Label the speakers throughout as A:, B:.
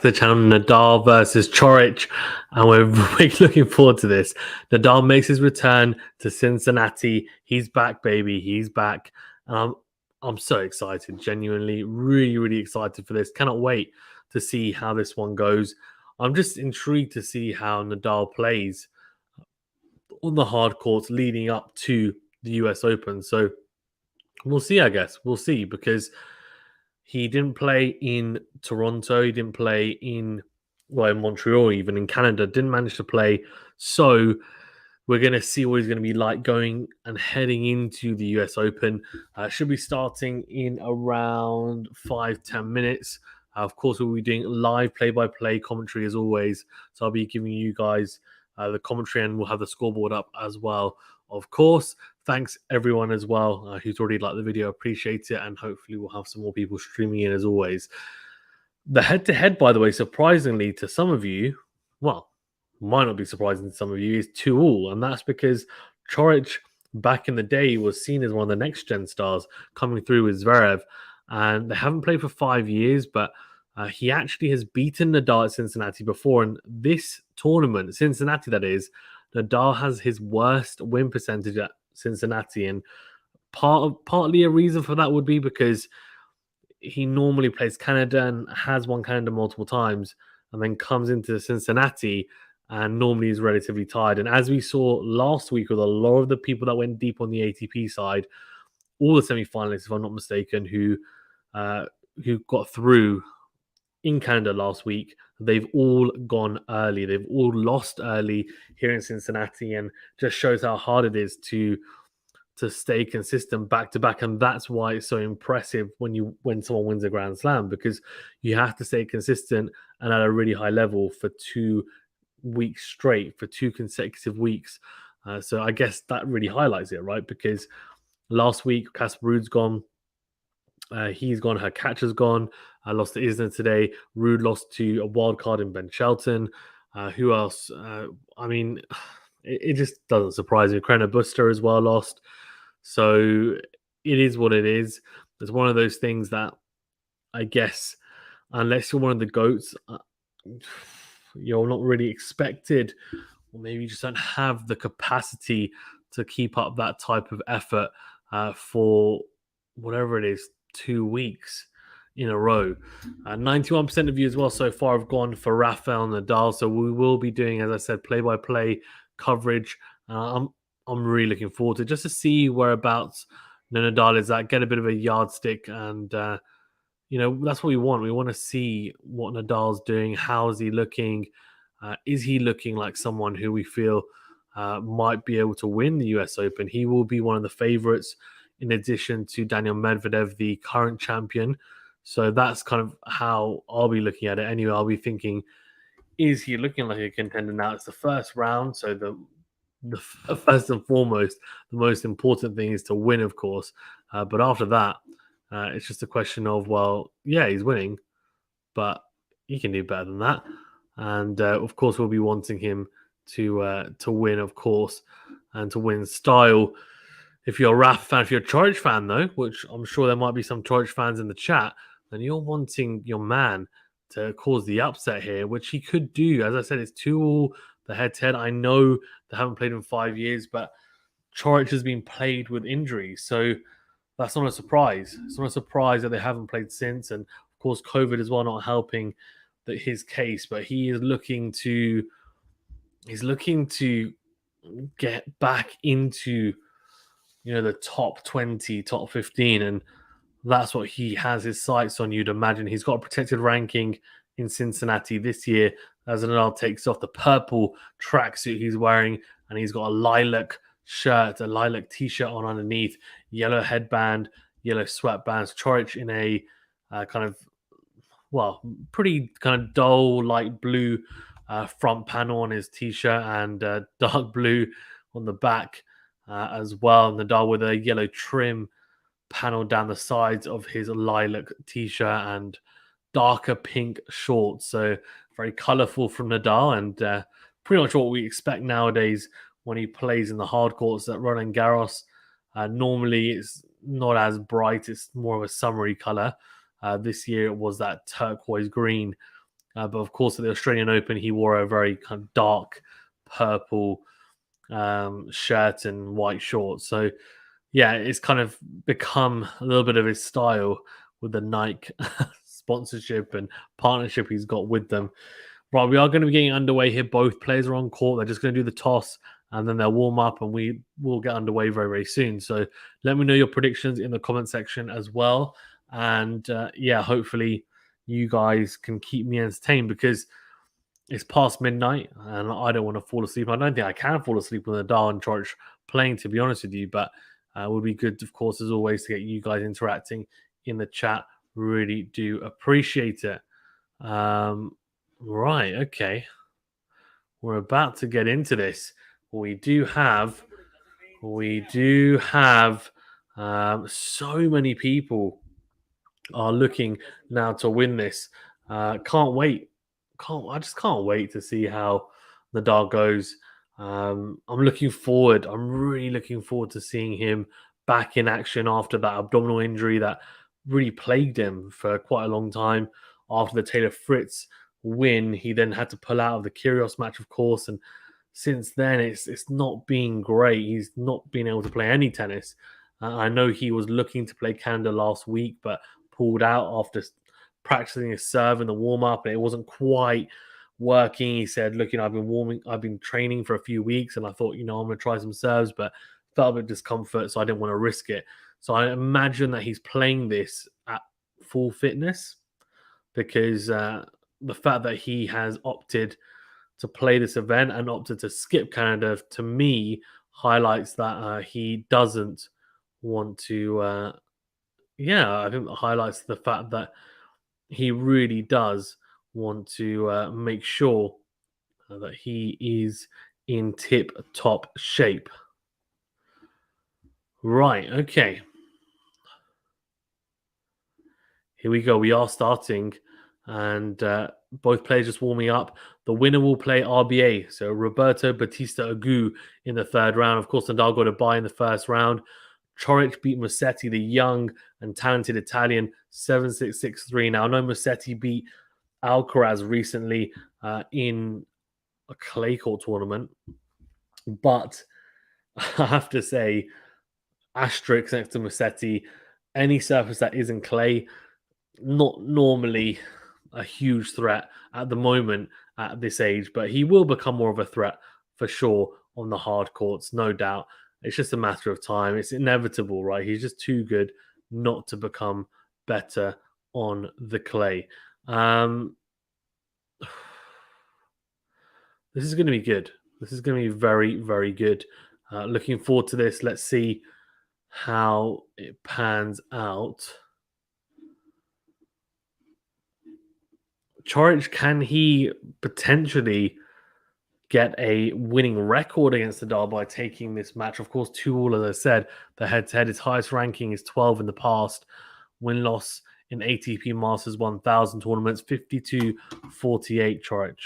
A: The channel Nadal versus Coric, and we're really looking forward to this. Nadal makes his return to Cincinnati. He's back, baby. He's back. I'm so excited, genuinely, really excited for this. Cannot wait to see how this one goes. I'm just intrigued to see how Nadal plays on the hard courts leading up to the US Open. So we'll see, I guess. We'll see, because he didn't play in Toronto. He didn't play in Montreal, even in Canada. Didn't manage to play. So we're going to see what he's going to be like going and heading into the US Open. Should be starting in around 5-10 minutes. Of course, we'll be doing live play-by-play commentary as always. So I'll be giving you guys the commentary, and we'll have the scoreboard up as well. Of course, thanks everyone as well who's already liked the video. Appreciate it, and hopefully we'll have some more people streaming in as always. The head-to-head, by the way, surprisingly to some of you, well, might not be surprising to some of you, is 2-2, and that's because Coric back in the day was seen as one of the next-gen stars coming through with Zverev, and they haven't played for 5 years, but he actually has beaten Nadal at Cincinnati before, and this tournament, Cincinnati that is, Nadal has his worst win percentage at Cincinnati, and partly a reason for that would be because he normally plays Canada and has won Canada multiple times, and then comes into Cincinnati and normally is relatively tired. And as we saw last week with a lot of the people that went deep on the ATP side, all the semi-finalists, if I'm not mistaken, who got through in Canada last week, they've all gone early. They've all lost early here in Cincinnati, and just shows how hard it is to stay consistent back to back. And that's why it's so impressive when someone wins a Grand Slam, because you have to stay consistent and at a really high level for 2 weeks straight, for 2 consecutive weeks. So I guess that really highlights it, right? Because last week, Casper Ruud's gone. He's gone. Her catcher's gone. Lost to Isner today. Ruud lost to a wild card in Ben Shelton. Who else? I mean, it just doesn't surprise me. Krenna Buster as well lost. So it is what it is. It's one of those things that I guess, unless you're one of the GOATs, you're not really expected, or maybe you just don't have the capacity to keep up that type of effort for whatever it is, 2 weeks in a row. 91% of you as well so far have gone for Rafael Nadal. So we will be doing, as I said, play-by-play coverage. I'm really looking forward to just to see whereabouts Nadal is at, get a bit of a yardstick, and that's what we want. We want to see what Nadal's doing. How is he looking? Is he looking like someone who we feel might be able to win the US Open? He will be one of the favorites, in addition to Daniel Medvedev, the current champion. So that's kind of how I'll be looking at it. Anyway, I'll be thinking, is he looking like a contender now? It's the first round, so the first and foremost, the most important thing is to win, of course. But after that, it's just a question of, well, yeah, he's winning, but he can do better than that. And of course, we'll be wanting him to win, of course, and to win style. If you're a Rafa fan, if you're a Coric fan, though, which I'm sure there might be some Coric fans in the chat, then you're wanting your man to cause the upset here, which he could do. As I said, it's 2-2, the head-to-head. I know they haven't played in 5 years, but Coric has been plagued with injuries, so that's not a surprise. It's not a surprise that they haven't played since, and of course, COVID as well not helping his case. But he is looking to get back into the top 20, top 15, and that's what he has his sights on. You'd imagine he's got a protected ranking in Cincinnati this year as Nadal takes off the purple tracksuit he's wearing, and he's got a lilac shirt, a lilac t-shirt on underneath, yellow headband, yellow sweatbands. Coric in a pretty kind of dull light blue front panel on his t-shirt, and dark blue on the back as well. Nadal with a yellow trim panel down the sides of his lilac t-shirt and darker pink shorts. So very colorful from Nadal, and pretty much what we expect nowadays when he plays in the hard courts at Roland Garros. Normally it's not as bright, it's more of a summery color. This year it was that turquoise green But of course, at the Australian Open, he wore a very kind of dark purple shirt and white shorts. So yeah, it's kind of become a little bit of his style with the Nike sponsorship and partnership he's got with them. Right, we are going to be getting underway here. Both players are on court. They're just going to do the toss and then they'll warm up and we will get underway very, very soon. So let me know your predictions in the comment section as well. And yeah, hopefully you guys can keep me entertained because it's past midnight and I don't want to fall asleep. I don't think I can fall asleep with Nadal and Coric playing, to be honest with you. But it would be good, of course, as always, to get you guys interacting in the chat. Really do appreciate it. Right, okay. We're about to get into this. We do have so many people are looking now to win this. Can't wait. I just can't wait to see how Nadal goes. I'm looking forward. I'm really looking forward to seeing him back in action after that abdominal injury that really plagued him for quite a long time. After the Taylor Fritz win, he then had to pull out of the Kyrgios match, of course, and since then it's not been great. He's not been able to play any tennis. I know he was looking to play Canada last week, but pulled out after practicing his serve in the warm up, and it wasn't quite working. He said, "Look, I've been training for a few weeks, and I thought, I'm going to try some serves, but felt a bit of discomfort, so I didn't want to risk it." So I imagine that he's playing this at full fitness because the fact that he has opted to play this event and opted to skip Canada, to me, highlights that he doesn't want to. I think that highlights the fact that he really does want to make sure that he is in tip top shape. Right, okay. Here we go. We are starting, and both players just warming up. The winner will play RBA, so Roberto Batista Agu in the third round. Of course, Nadal got a bye in the first round. Coric beat Musetti, the young and talented Italian, 7-6, 6-3. Now, I know Musetti beat Alcaraz recently in a clay court tournament, but I have to say, asterisk next to Musetti, any surface that isn't clay, not normally a huge threat at the moment at this age, but he will become more of a threat for sure on the hard courts, no doubt. It's just a matter of time. It's inevitable, right? He's just too good not to become better on the clay. This is going to be good. This is going to be very, very good. Looking forward to this. Let's see how it pans out. Coric, can he potentially get a winning record against Nadal by taking this match? Of course, 2-2, as I said. The head-to-head, his highest ranking is 12 in the past. Win-loss in ATP Masters 1000 tournaments, 52-48, Coric.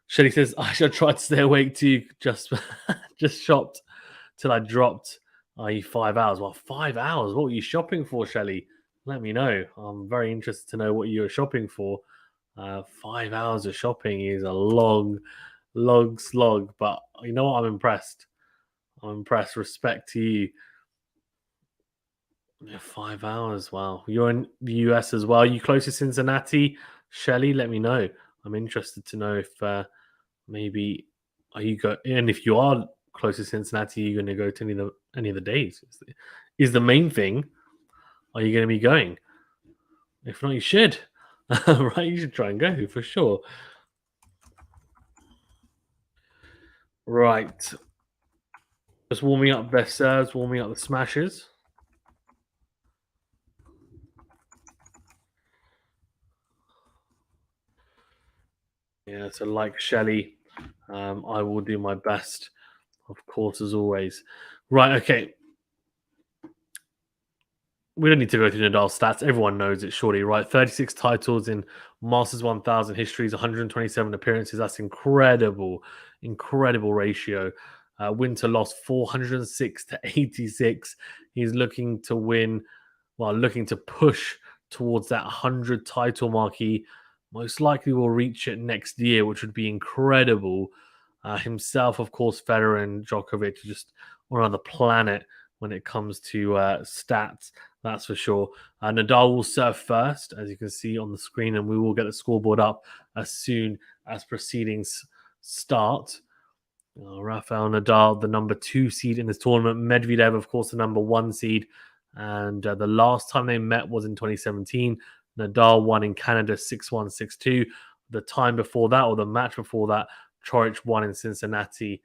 A: Shelly says, I should try to stay awake too. Just shopped till I dropped, i.e. 5 hours. Well, 5 hours? What were you shopping for, Shelly? Let me know. I'm very interested to know what you're shopping for. 5 hours of shopping is a long slog, but you know what? I'm impressed. Respect to you. Yeah, 5 hours. Wow. You're in the US as well. You close to Cincinnati? Shelly, let me know. I'm interested to know if maybe and if you are close to Cincinnati, you're going to go to any of the days. Is the main thing. Are you going to be going? If not, you should. Right, you should try and go for sure. Right. Just warming up their serves, warming up the smashes. Yeah, so like Shelley, I will do my best, of course, as always. Right, okay. We don't need to go through Nadal's stats. Everyone knows it, surely, right? 36 titles in Masters 1000 histories, 127 appearances. That's incredible ratio. Win to loss 406 to 86. He's looking to win, looking to push towards that 100 title mark. He most likely will reach it next year, which would be incredible. Himself, of course, Federer and Djokovic are just on another planet when it comes to stats, that's for sure. Nadal will serve first, as you can see on the screen, and we will get the scoreboard up as soon as proceedings start. Rafael Nadal, the number 2 seed in this tournament. Medvedev, of course, the number 1 seed. And the last time they met was in 2017. Nadal won in Canada 6-1, 6-2. The time before that, or the match before that, Coric won in Cincinnati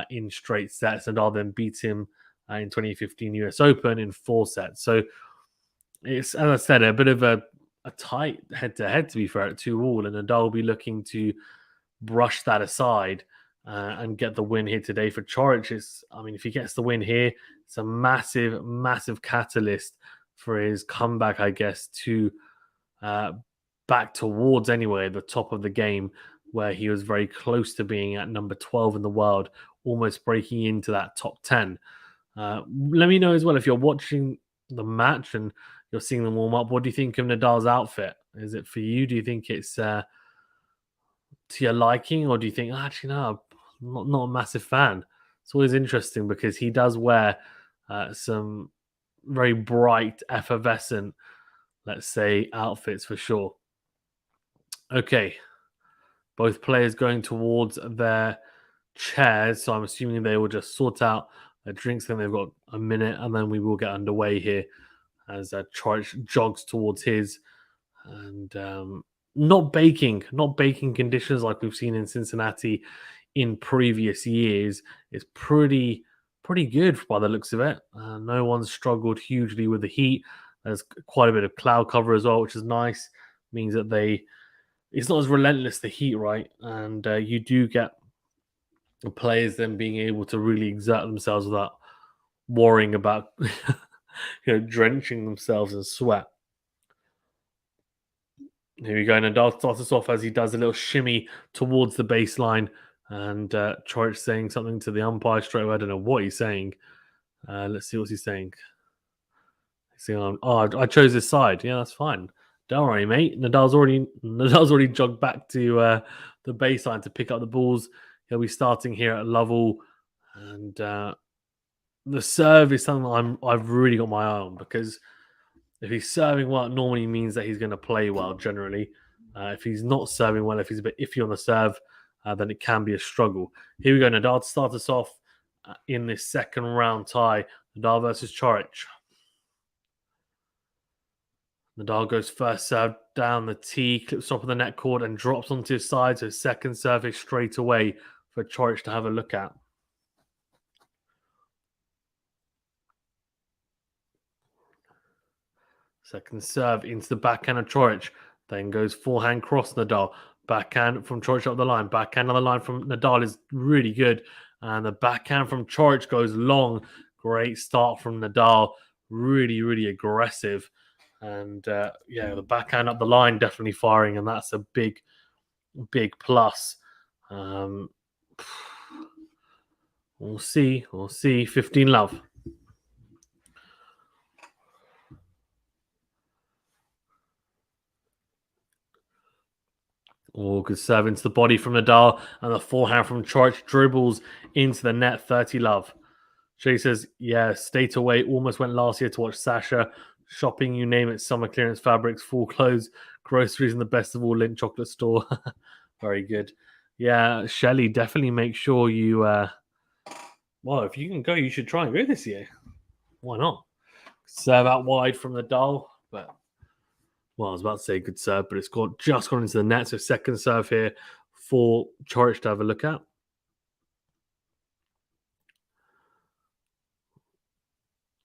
A: in straight sets. Nadal then beat him in 2015 US Open in 4 sets. So it's, as I said, a bit of a tight head-to-head, to be fair, at 2-all. And Nadal will be looking to brush that aside and get the win here today for Coric. I mean, if he gets the win here, it's a massive, massive catalyst for his comeback, I guess, to back towards, anyway, the top of the game, where he was very close to being at number 12 in the world, almost breaking into that top 10. Let me know as well if you're watching the match and you're seeing them warm up. What do you think of Nadal's outfit? Is it for you? Do you think it's to your liking, or do you think, actually, no, I'm not a massive fan? It's always interesting because he does wear some very bright, effervescent, let's say, outfits for sure. Okay, both players going towards their chairs, so I'm assuming they will just sort out their drinks. Then they've got a minute, and then we will get underway here as Coric jogs towards his, and not baking conditions like we've seen in Cincinnati in previous years. It's pretty good by the looks of it. No one's struggled hugely with the heat. There's quite a bit of cloud cover as well, which is nice. Means that it's not as relentless, the heat, right? And you do get the players then being able to really exert themselves without worrying about drenching themselves in sweat. Here we go. Nadal starts us off as he does a little shimmy towards the baseline, and Coric saying something to the umpire straight away. I don't know what he's saying. Let's see what he's saying. He's saying, "Oh, I chose this side. Yeah, that's fine. Don't worry, mate. Nadal's already jogged back to the baseline to pick up the balls. He'll be starting here at Lovell, and the serve is something I've really got my eye on, because if he's serving well, it normally means that he's going to play well generally. If he's not serving well, if he's a bit iffy on the serve, then it can be a struggle. Here we go. Nadal to start us off in this second round tie. Nadal versus Coric. Nadal goes first serve down the tee, clips top of the net cord, and drops onto his side. So second serve is straight away for Coric to have a look at. Second serve into the backhand of Coric. Then goes forehand cross Nadal. Backhand from Coric up the line. Backhand on the line from Nadal is really good. And the backhand from Coric goes long. Great start from Nadal. Really, really aggressive. And the backhand up the line definitely firing. And that's a big, big plus. We'll see. 15 love. Oh, good serve into the body from Nadal, and the forehand from Coric dribbles into the net. 30 love. Shay says, yeah, state away. Almost went last year to watch Sasha. Shopping, you name it, summer clearance fabrics, full clothes, groceries, and the best of all, Lindt chocolate store. Very good. Yeah, Shelly, definitely make sure you, if you can go, you should try and go this year. Why not? Serve out wide from Nadal, but I was about to say good serve, but it's just gone into the net. So second serve here for Coric to have a look at.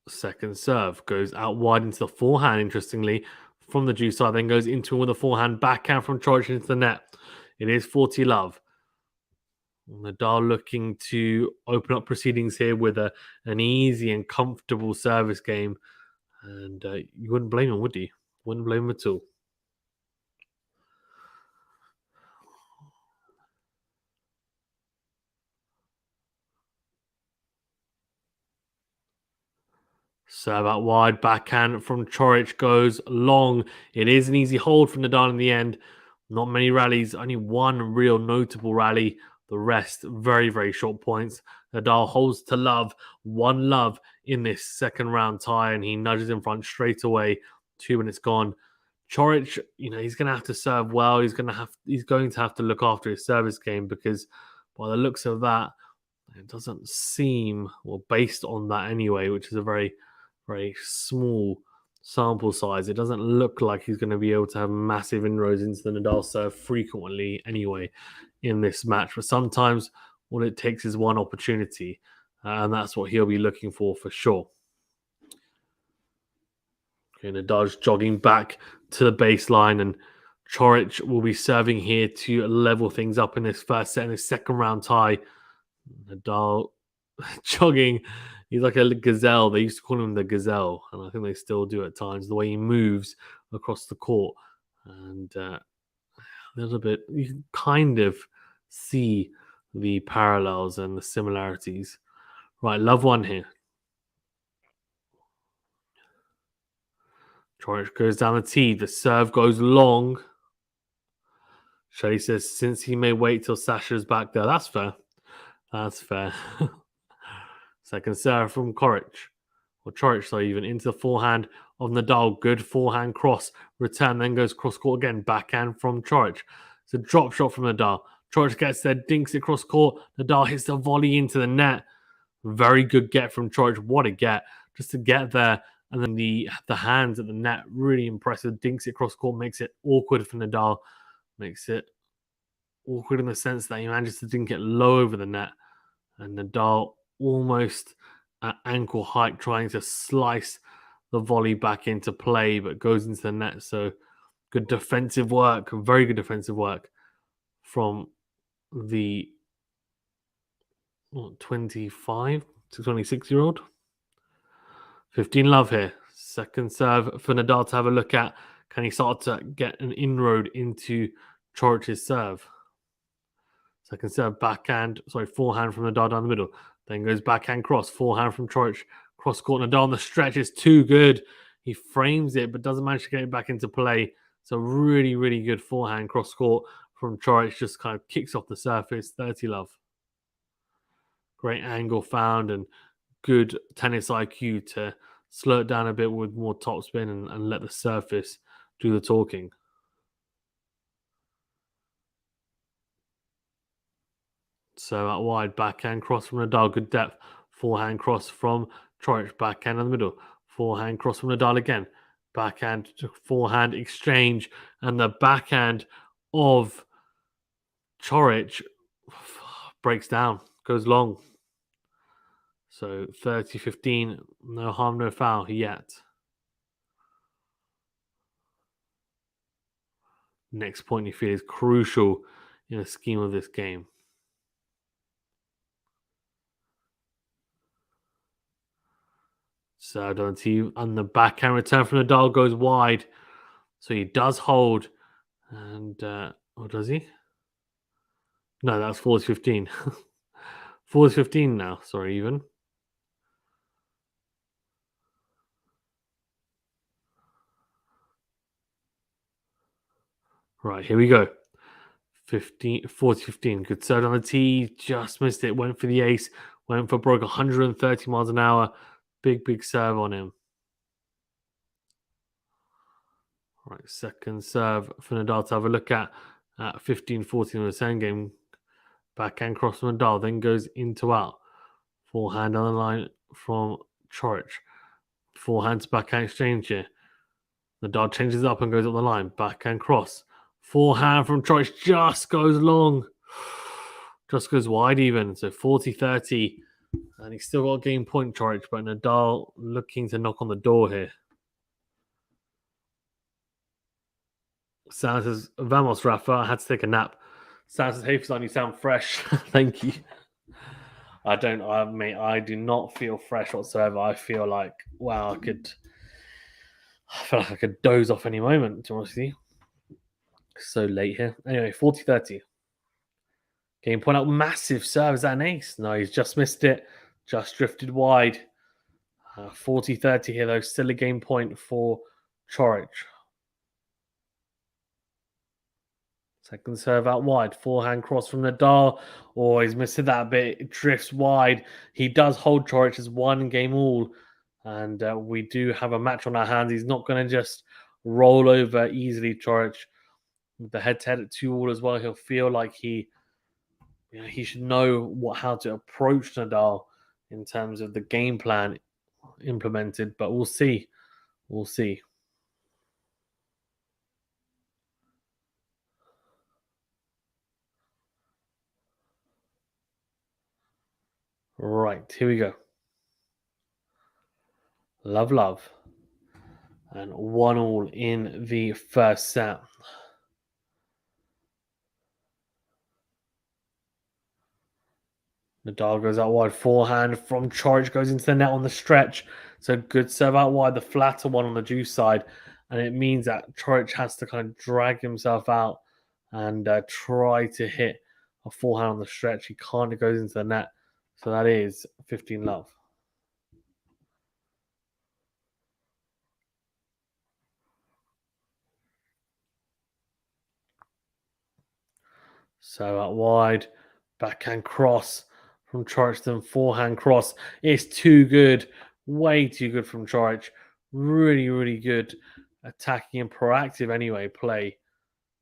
A: Second serve goes out wide into the forehand, interestingly, from the deuce side, then goes into with a forehand backhand from Coric into the net. It is 40 love. Nadal looking to open up proceedings here with an easy and comfortable service game. And you wouldn't blame him, would you? Wouldn't blame him at all. Serve out wide, backhand from Coric goes long. It is an easy hold from Nadal in the end. Not many rallies, only one real notable rally. The rest, very, very short points. Nadal holds to love, one love in this second round tie, and he nudges in front straight away. 2 minutes gone. Coric, he's going to have to serve well. He's going to have to look after his service game because, by the looks of that, it doesn't seem, well, based on that anyway, which is a very, very small sample size, it doesn't look like he's going to be able to have massive inroads into the Nadal serve frequently anyway in this match. But sometimes all it takes is one opportunity, and that's what he'll be looking for sure. Okay, Nadal's jogging back to the baseline, and Coric will be serving here to level things up in this first set, in this second round tie. Nadal jogging. He's like a gazelle. They used to call him the gazelle, and I think they still do at times. The way he moves across the court, and a little bit, you can kind of see the parallels and the similarities. Right, love one here. Coric goes down the tee. The serve goes long. Shelley says, since he may wait till Sasha's back there. That's fair. That's fair. Second serve from Coric. Or Coric, sorry, even into the forehand of Nadal. Good forehand cross. Return, then goes cross court again. Backhand from Coric. It's a drop shot from Nadal. Coric gets there, dinks it cross court. Nadal hits the volley into the net. Very good get from Coric. What a get. Just to get there. And then the hands at the net, really impressive. Dinks it cross court, makes it awkward for Nadal. Makes it awkward in the sense that he manages to dink it low over the net. And Nadal almost at ankle height trying to slice the volley back into play, but goes into the net. So good defensive work, very good defensive work from the 25 to 26-year-old. 15 love here. Second serve for Nadal to have a look at. Can he start to get an inroad into Coric's serve? Second serve, forehand from Nadal down the middle. Then goes backhand cross, forehand from Coric. Cross court, Nadal on the stretch is too good. He frames it, but doesn't manage to get it back into play. So really, really good forehand cross court from Coric. Just kind of kicks off the surface. 30 love. Great angle found and good tennis IQ to slow it down a bit with more topspin and let the surface do the talking. So out wide, backhand cross from Nadal, good depth. Forehand cross from Coric, backhand in the middle. Forehand cross from Nadal again. Backhand to forehand exchange, and the backhand of Coric breaks down, goes long. So 30-15, no harm, no foul yet. Next point you feel is crucial in the scheme of this game. So on to and the backhand return from Nadal goes wide. So he does hold. And, or does he? No, that's 40-15. 40-15 now. Sorry, even. Right, here we go. 40-15. Good serve on the tee. Just missed it. Went for the ace. Went for broke 130 miles an hour. Big serve on him. Right, second serve for Nadal to have a look at 15-14 in the same game. Backhand cross from Nadal, then goes into out. Forehand on the line from Coric. Forehand to backhand exchange here. Nadal changes up and goes up the line. Backhand cross. Forehand from Coric just goes long. Just goes wide even. So 40-30. And he's still got a game point, Coric, but Nadal looking to knock on the door here. Sam says, Vamos, Rafa. I had to take a nap. Sam says, hey, Fazan, you sound fresh. Thank you. I do not feel fresh whatsoever. I feel like, wow, I feel like I could doze off any moment, to be honest with you. So late here. Anyway, 40-30. Game point out, massive serve. Is that an ace? No, he's just missed it. Just drifted wide. 40-30 here, though. Still a game point for Coric. Second serve out wide. Forehand cross from Nadal. Oh, he's missing that a bit. It drifts wide. He does hold Coric as 1-game-all. And we do have a match on our hands. He's not going to just roll over easily, Coric. With the head-to-head at 2-all as well, he'll feel like he should know how to approach Nadal in terms of the game plan implemented. But we'll see. We'll see. Right, here we go. Love. And 1-all in the first set. Nadal goes out wide. Forehand from Coric goes into the net on the stretch. So good serve out wide, the flatter one on the juice side. And it means that Coric has to kind of drag himself out and try to hit a forehand on the stretch. He can't, it goes into the net. So that is 15-love. So out wide, backhand cross from Coric, then forehand cross. It's too good, way too good from Coric. Really good attacking and proactive anyway play.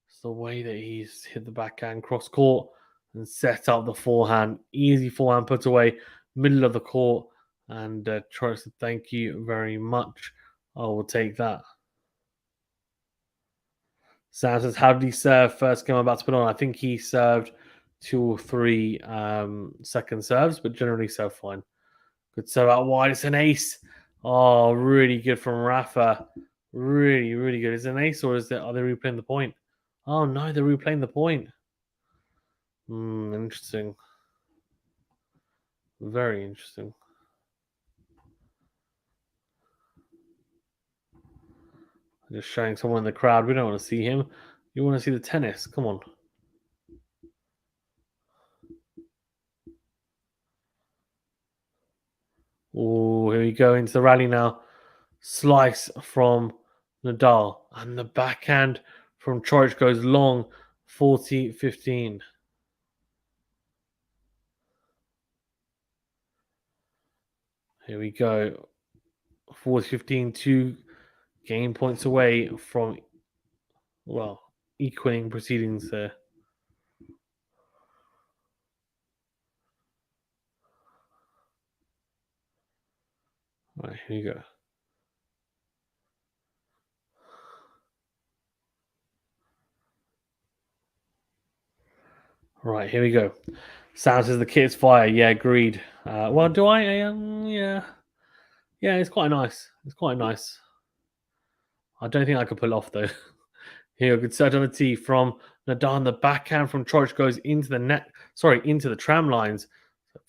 A: It's the way that he's hit the backhand cross court and set up the forehand. Easy forehand put away, middle of the court. And Coric said, thank you very much. I will take that. Sam says, how did he serve first game I'm about to put on? I think he served 2 or 3 second serves, but generally so fine. Good serve out wide. It's an ace. Oh, really good from Rafa. Really good. Is it an ace or are they replaying the point? Oh, no, they're replaying the point. Interesting. Very interesting. Just showing someone in the crowd. We don't want to see him. You want to see the tennis. Come on. Oh, here we go into the rally now. Slice from Nadal. And the backhand from Coric goes long. 40-15. Here we go. 40-15. 2 game points away from, well, equaling proceedings there. All right, here you go. Right, here we go. Sam says the kit's fire. Yeah, agreed. Well, do I? Yeah. Yeah, it's quite nice. It's quite nice. I don't think I could pull it off, though. Here, good set on a tee from Nadal. The backhand from Coric goes into the net. Sorry, into the tram lines.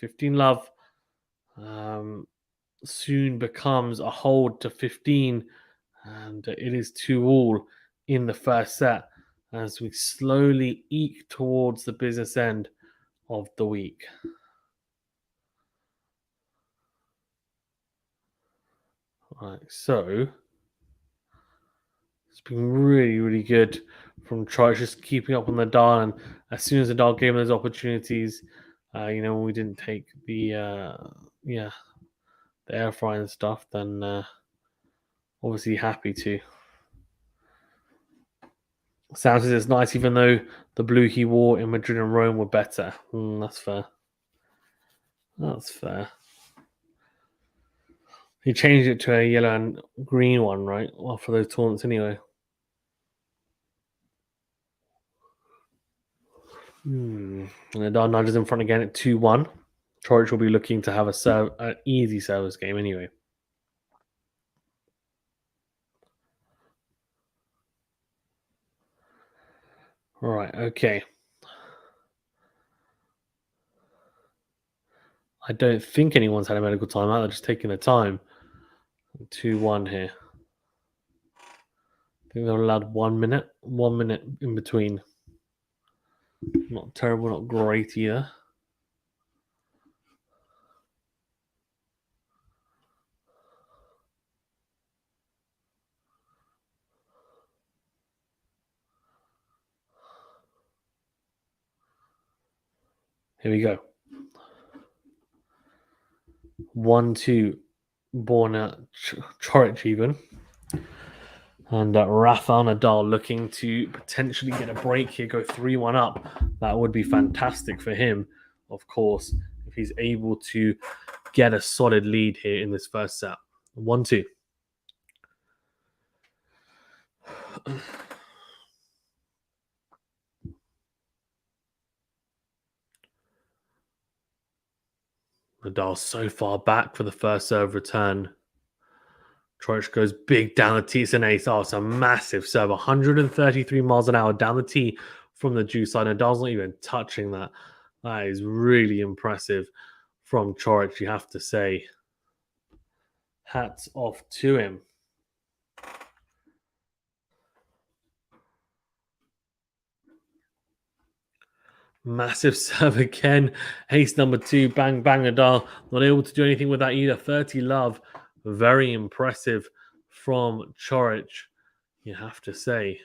A: 15-love. Soon becomes a hold to 15. And it is 2-all in the first set as we slowly eke towards the business end of the week. Right, so it's been really good from Coric, just keeping up on Nadal, and as soon as Nadal gave him those opportunities, when we didn't take the air fry and stuff, then obviously happy to. Sam says it's nice, even though the blue he wore in Madrid and Rome were better. That's fair. That's fair. He changed it to a yellow and green one, right? Well, for those tournaments anyway. Nadal nudges in front again at 2-1. Coric will be looking to have an easy service game anyway. Right, okay. I don't think anyone's had a medical timeout. They're just taking their time. 2-1 here. I think they're allowed 1 minute. 1 minute in between. Not terrible, not great either. Here we go. 1-2. Borna, Chorich even. And Rafael Nadal looking to potentially get a break here, go 3-1 up. That would be fantastic for him, of course, if he's able to get a solid lead here in this first set. 1-2. Nadal so far back for the first serve return. Troich goes big down the tee. It's an ace. Oh, it's a massive serve. 133 miles an hour down the tee from the juice side. Nadal's not even touching that. That is really impressive from Troich, you have to say. Hats off to him. Massive serve again. Ace number 2. Bang, bang, Nadal. Not able to do anything with that either. 30 love. Very impressive from Chorich, you have to say.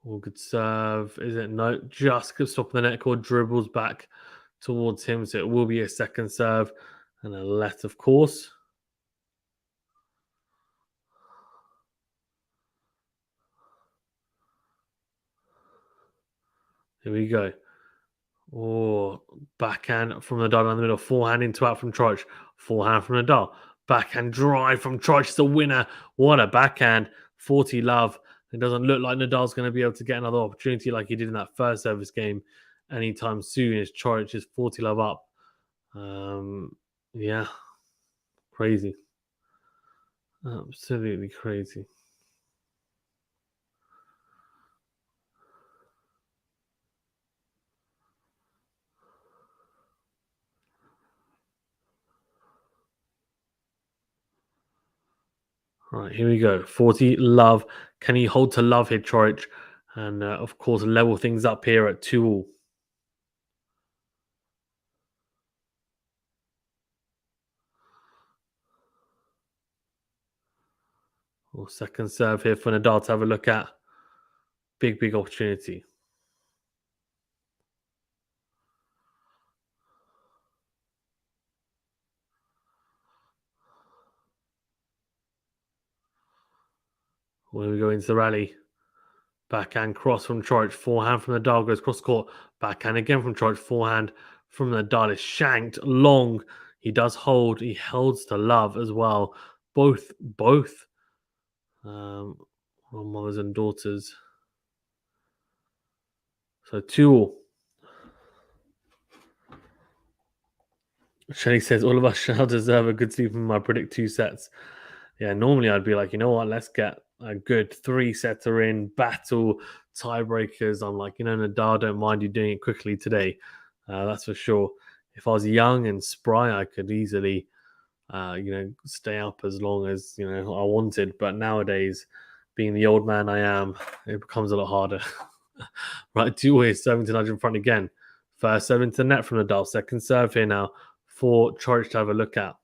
A: All good serve. Is it? No, just could stop the net cord, dribbles back towards him. So it will be a second serve and a let, of course. Here we go. Oh, backhand from Nadal in the middle. Forehand into out from Troich. Forehand from Nadal. Backhand drive from Troich. It's the winner. What a backhand. 40 love. It doesn't look like Nadal's going to be able to get another opportunity like he did in that first service game anytime soon. As Troich is 40 love up. Yeah. Crazy. Absolutely crazy. All right, here we go. 40 love. Can he hold to love here, Chorich? And of course, level things up here at 2-all. Well, second serve here for Nadal to have a look at. Big, big opportunity. When we go into the rally, backhand cross from Chorich, forehand from Nadal goes cross court, backhand again from Chorich, forehand from Nadal is shanked long. He does hold. He holds to love as well. Both, mothers and daughters. So 2-all. Shelly says, all of us shall deserve a good sleep when I predict 2 sets. Yeah, normally I'd be like, you know what, let's get a good 3-setter in, battle, tiebreakers. I'm like, Nadal, don't mind you doing it quickly today. That's for sure. If I was young and spry, I could easily, stay up as long as, I wanted. But nowadays, being the old man I am, it becomes a lot harder. Right, 2 ways, serving to nudge in front again. First serve into the net from Nadal. Second serve here now for Chorich to have a look at.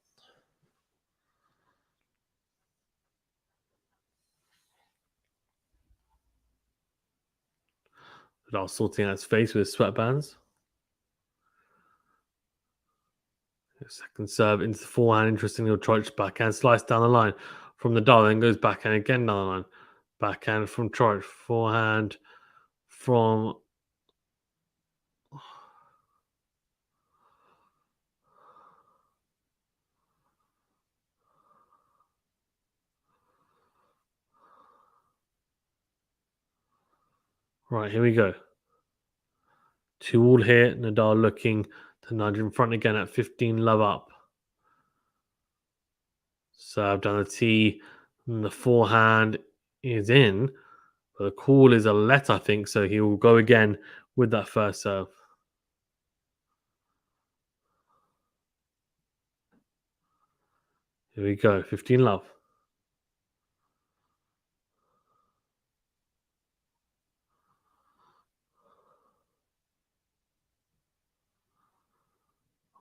A: Nadal sorting out his face with his sweatbands. Second serve into the forehand. Interestingly, Chorich backhand slice down the line from Nadal, then goes backhand again down the line. Backhand from Chorich. Forehand from right, here we go. 2-all here. Nadal looking to nudge in front again at 15 love up. Serve down the tee. And the forehand is in. But the call is a let, I think. So he will go again with that first serve. Here we go. 15 love.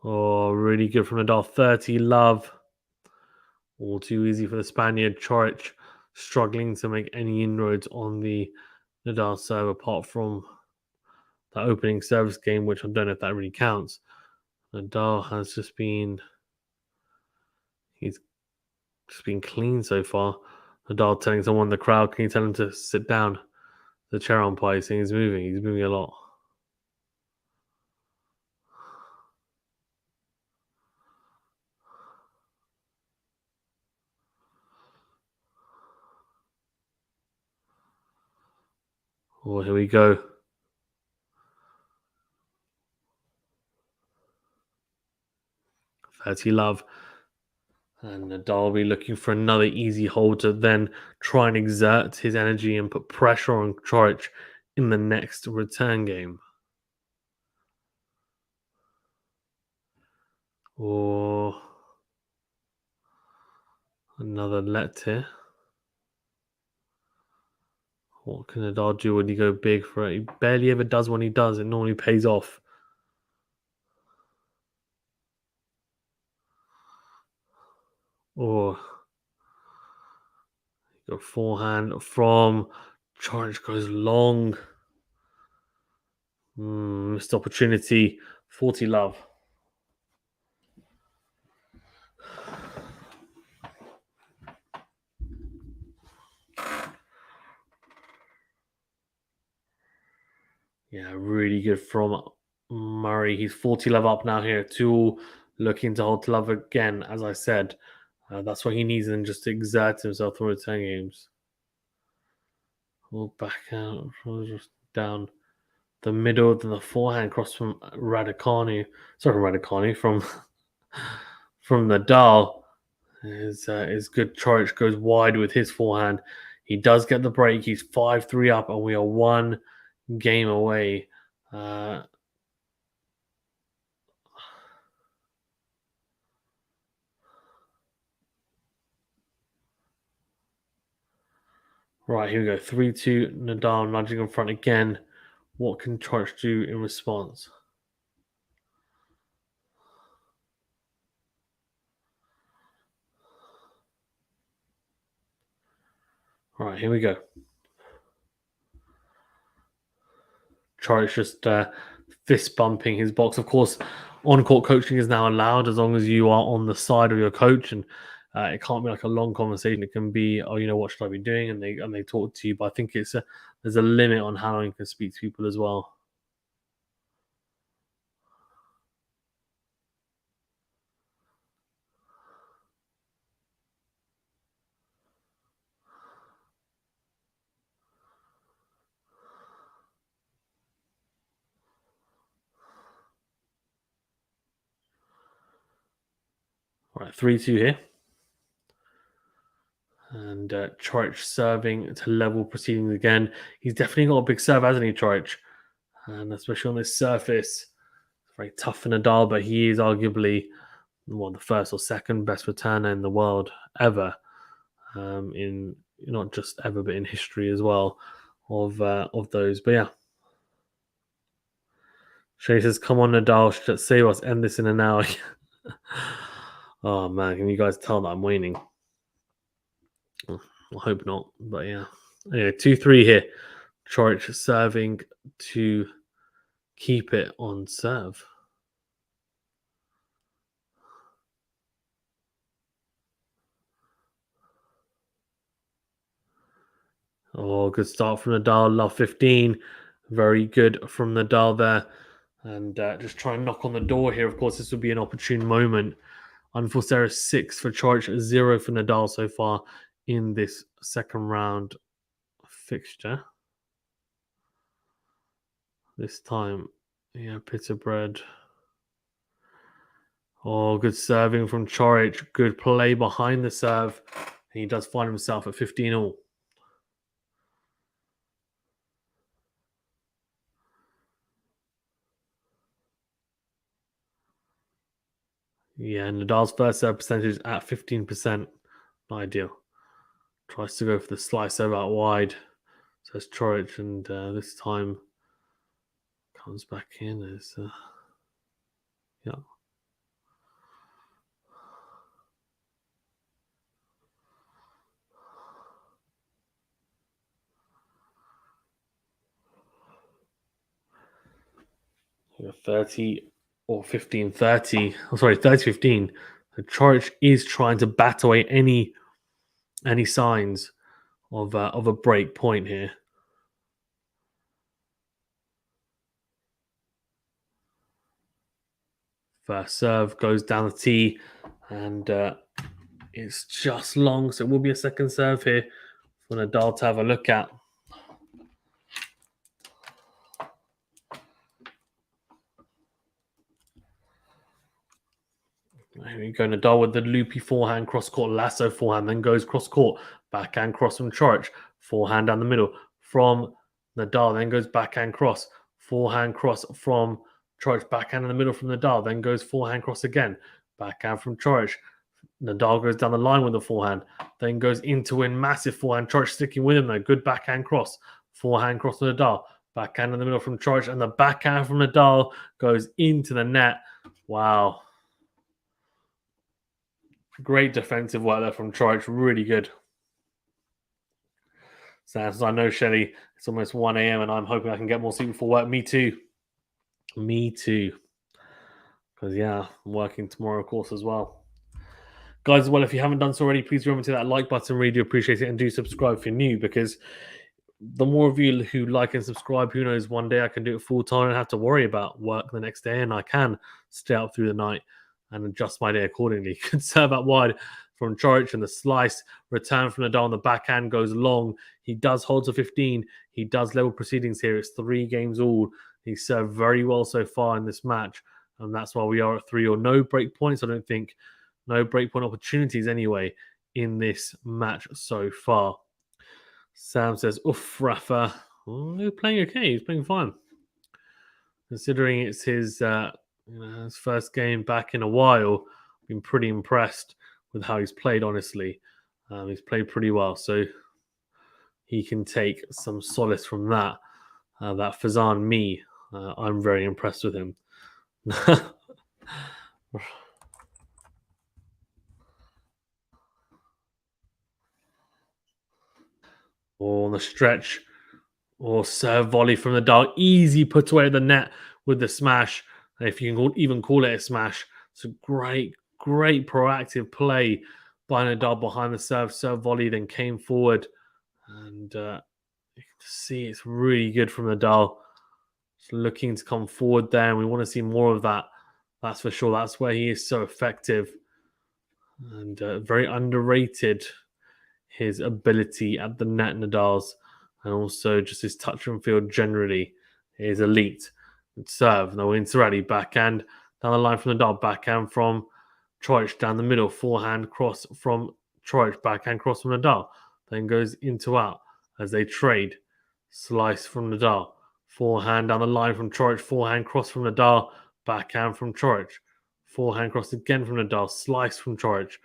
A: Oh, really good from Nadal. 30 love. All too easy for the Spaniard. Chorich struggling to make any inroads on the Nadal serve apart from the opening service game, which I don't know if that really counts. Nadal has he's just been clean so far. Nadal telling someone in the crowd, can you tell him to sit down? The chair umpire is saying he's moving. He's moving a lot. Oh, here we go. 30 love. And Nadal will be looking for another easy hole to then try and exert his energy and put pressure on Coric in the next return game. Or another let here. What can Nadal do when you go big for it? He barely ever does when he does. It normally pays off. Or your forehand from Coric goes long. Missed opportunity. 40 love. Yeah, really good from Murray. He's 40 love up now here. 2 looking to hold love again, as I said. That's what he needs and just to exert himself through 10 games. We'll back out, just down the middle, then the forehand cross from Radicani. Sorry, from Radicani, from Nadal. Is good. Coric goes wide with his forehand. He does get the break. He's 5-3 up, and we are 1 game away. Right, here we go. 3-2, Nadal nudging in front again. What can Coric do in response? Right, here we go. Coric just fist bumping his box. Of course, on-court coaching is now allowed as long as you are on the side of your coach, and it can't be like a long conversation. It can be, oh, what should I be doing? And they talk to you. But I think there's a limit on how long you can speak to people as well. All right, 3-2 here. And Coric serving to level proceedings again. He's definitely got a big serve, hasn't he, Coric? And especially on this surface, very tough for Nadal, but he is arguably the first or second best returner in the world ever. In not just ever, but in history as well of those. But yeah, Shay says, "Come on, Nadal, save us. End this in an hour." Oh man, can you guys tell that I'm waning? I hope not, but yeah. Anyway, 2-3 here. Coric serving to keep it on serve. Oh, good start from Nadal. Love 15. Very good from Nadal there. And just try and knock on the door here. Of course, this would be an opportune moment. Unforced error 6 for Coric, 0 for Nadal so far in this second round fixture. This time, yeah, pita bread. Oh, good serving from Coric. Good play behind the serve. And he does find himself at 15 all. Yeah, Nadal's first serve percentage at 15%. Not ideal. Tries to go for the slice serve out wide. Says Coric, and this time comes back in as yeah. 30 or 15-30. Oh, sorry, 30-15. So Chorich is trying to bat away any signs of a break point here. First serve goes down the tee, and it's just long, so it will be a second serve here for Nadal to have a look at. Here we go, Nadal with the loopy forehand, cross-court lasso forehand, then goes cross-court, backhand cross from Chorich, forehand down the middle from Nadal, then goes backhand cross, forehand cross from Chorich, backhand in the middle from Nadal, then goes forehand cross again, backhand from Chorich. Nadal goes down the line with the forehand, then goes in to win, massive forehand. Chorich sticking with him though, good backhand cross, forehand cross from Nadal, backhand in the middle from Chorich, and the backhand from Nadal goes into the net. Wow. Great defensive work there from Chorich, really good. So as I know, Shelley, it's almost 1 a.m. and I'm hoping I can get more sleep before work. Me too. Me too. Because, yeah, I'm working tomorrow, of course, as well. Guys, as well, if you haven't done so already, please remember to hit that like button. Really do appreciate it. And do subscribe if you're new, because the more of you who like and subscribe, who knows, one day I can do it full time and have to worry about work the next day, and I can stay up through the night and adjust my day accordingly. Good serve out wide from Chorich, and the slice return from Nadal on the backhand goes long. He does hold to 15. He does level proceedings here. It's 3 games all. He served very well so far in this match, and that's why we are at 3 or no break points. I don't think no break point opportunities anyway in this match so far. Sam says, "Oof, Rafa. Oh, he's playing okay. He's playing fine, considering it's his first game back in a while. Been pretty impressed with how he's played. Honestly, he's played pretty well, so he can take some solace from that. That Fazan me, I'm very impressed with him." Or on the stretch, or serve volley from the dark, easy put away the net with the smash. If you can even call it a smash, it's a great proactive play by Nadal behind the serve volley, then came forward, and you can see it's really good from Nadal. Just looking to come forward there, and we want to see more of that. That's for sure. That's where he is so effective, and very underrated. His ability at the net, Nadal's, and also just his touch and field generally is elite. Serve, no Cincinnati, backhand down the line from Nadal, backhand from Chorich down the middle, forehand cross from Chorich, backhand cross from Nadal, then goes into out as they trade. Slice from Nadal, forehand down the line from Chorich, forehand cross from Nadal, backhand from Chorich, forehand cross again from Nadal, slice from Chorich.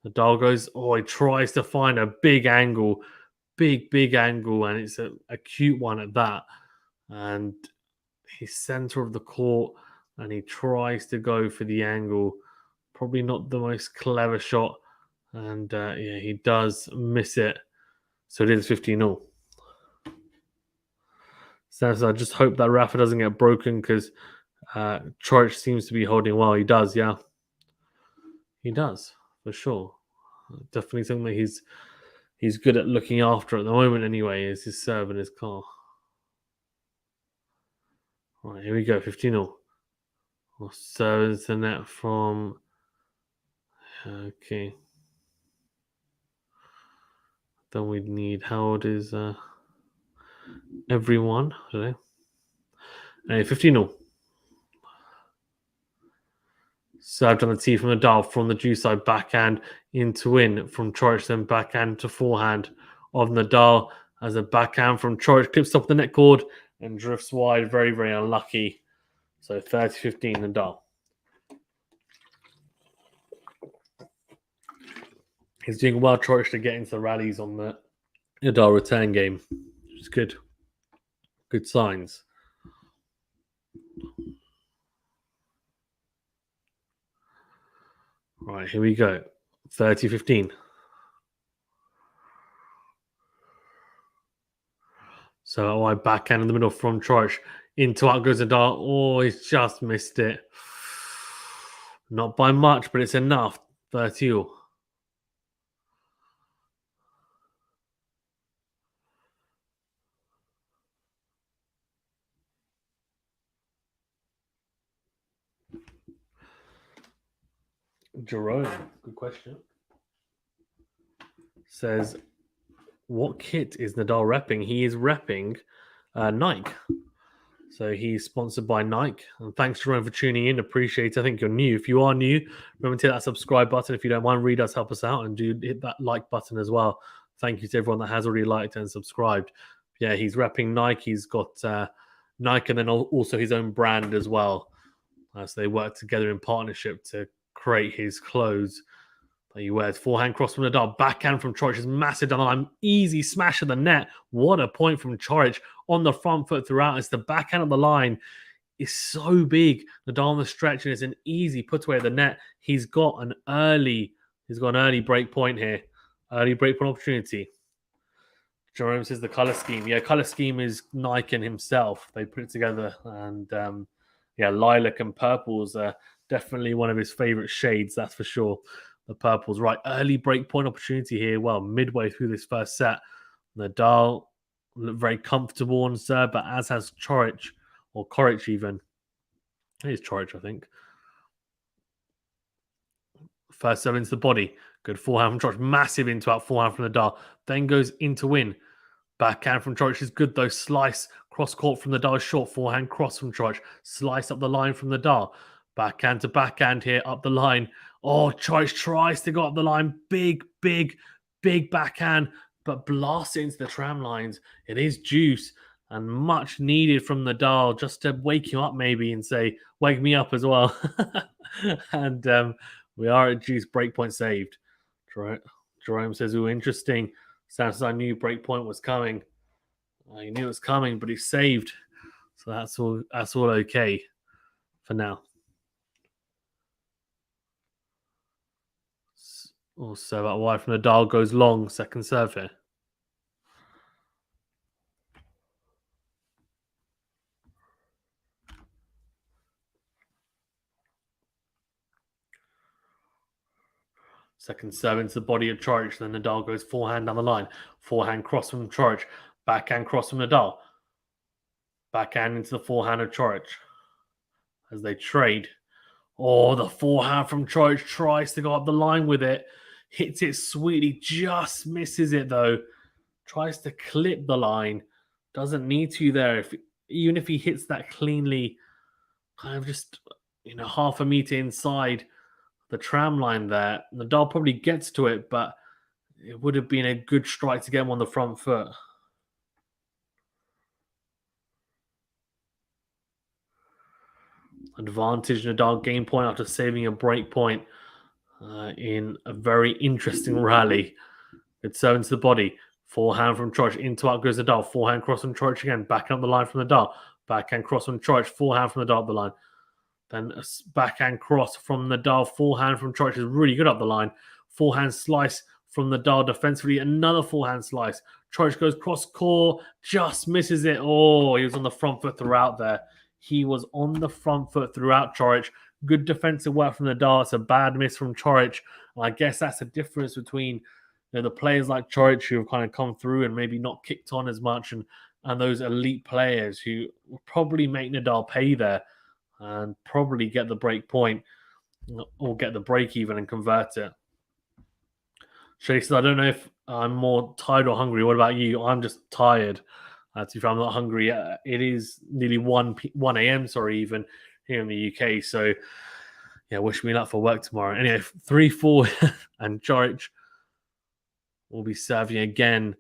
A: Nadal goes, he tries to find a big angle, big angle, and it's a cute one at that. And he's center of the court, and he tries to go for the angle. Probably not the most clever shot, and he does miss it. So it is 15-0. So I just hope that Rafa doesn't get broken, because Chorich seems to be holding well. He does, yeah. He does, for sure. Definitely something that he's good at looking after at the moment anyway, is his serve and his car. All right, here we go, 15-0. Serves the net from... Okay. Then we need... How old is everyone? I don't know. 15-0. Served on the tee from Nadal from the due side, backhand into in from Chorich, then backhand to forehand of Nadal as a backhand from Chorich clips top of the net cord and drifts wide. Very unlucky. So 30-15 Nadal. He's doing well, Chorich, to get into the rallies on the Nadal return game, which is good. Good signs. All right, here we go. 30-15. So I backhand in the middle from Troich. Into out goes Nadal. Oh, he's just missed it. Not by much, but it's enough. 30. Jerome, good question. Says, what kit is Nadal repping? He is repping Nike. So he's sponsored by Nike. And thanks, Jerome, for tuning in. Appreciate it. I think you're new. If you are new, remember to hit that subscribe button. If you don't mind, read us, help us out, and do hit that like button as well. Thank you to everyone that has already liked and subscribed. Yeah, he's repping Nike. He's got Nike and then also his own brand as well. So they work together in partnership to create his clothes that he wears. Forehand cross from Nadal. Backhand from Coric is massive down the line. Easy smash of the net. What a point from Coric on the front foot throughout. As the backhand of the line is so big. Nadal on the stretch, and it's an easy put away at the net. He's got an early break point here. Early break point opportunity. Jerome says the color scheme. Yeah, color scheme is Nike and himself. They put it together, and lilac and purples are definitely one of his favorite shades. That's for sure. The purples, right? Early break point opportunity here. Well, midway through this first set, Nadal looked very comfortable on serve, but as has Coric or Coric even. It is Coric, I think. First serve into the body. Good forehand from Coric. Massive into out forehand from Nadal. Then goes into win. Backhand from Coric is good though. Slice cross court from Nadal. Short forehand cross from Coric. Slice up the line from Nadal. Backhand to backhand here up the line. Oh, Coric tries to go up the line. Big backhand, but blasts it into the tram lines. It is juice and much needed from Nadal just to wake him up maybe and say, wake me up as well. And we are at juice. Breakpoint saved. Jerome says, oh, interesting. Sounds like I knew breakpoint was coming. I knew it was coming, but he saved. So that's all okay for now. Also, that wide from Nadal goes long. Second serve here. Second serve into the body of Coric. Then Nadal goes forehand down the line. Forehand cross from Coric. Backhand cross from Nadal. Backhand into the forehand of Coric. As they trade. Oh, the forehand from Coric tries to go up the line with it. Hits it sweetly. Just misses it though. Tries to clip the line. Doesn't need to there. Even if he hits that cleanly, kind of just half a meter inside the tram line there, Nadal probably gets to it, but it would have been a good strike to get him on the front foot. Advantage Nadal game point after saving a break point in a very interesting rally. Good serve into the body. Forehand from Coric into out goes Nadal. Forehand cross from Coric again. Backing up the line from Nadal. Backhand cross from Coric. Forehand from Nadal up the line. Then a backhand cross from Nadal. Forehand from Coric is really good up the line. Forehand slice from Nadal defensively. Another forehand slice. Coric goes cross court. Just misses it. Oh, he was on the front foot throughout there. He was on the front foot throughout Coric. Good defensive work from Nadal. It's a bad miss from Coric. And I guess that's the difference between the players like Coric who have kind of come through and maybe not kicked on as much, and those elite players who will probably make Nadal pay there and probably get the break point or get the break even and convert it. Shay says, I don't know if I'm more tired or hungry. What about you? I'm just tired. To be fair, I'm not hungry. It is nearly 1 a.m., even here in the UK. So, yeah, wish me luck for work tomorrow. Anyway, 3-4 and Coric will be serving again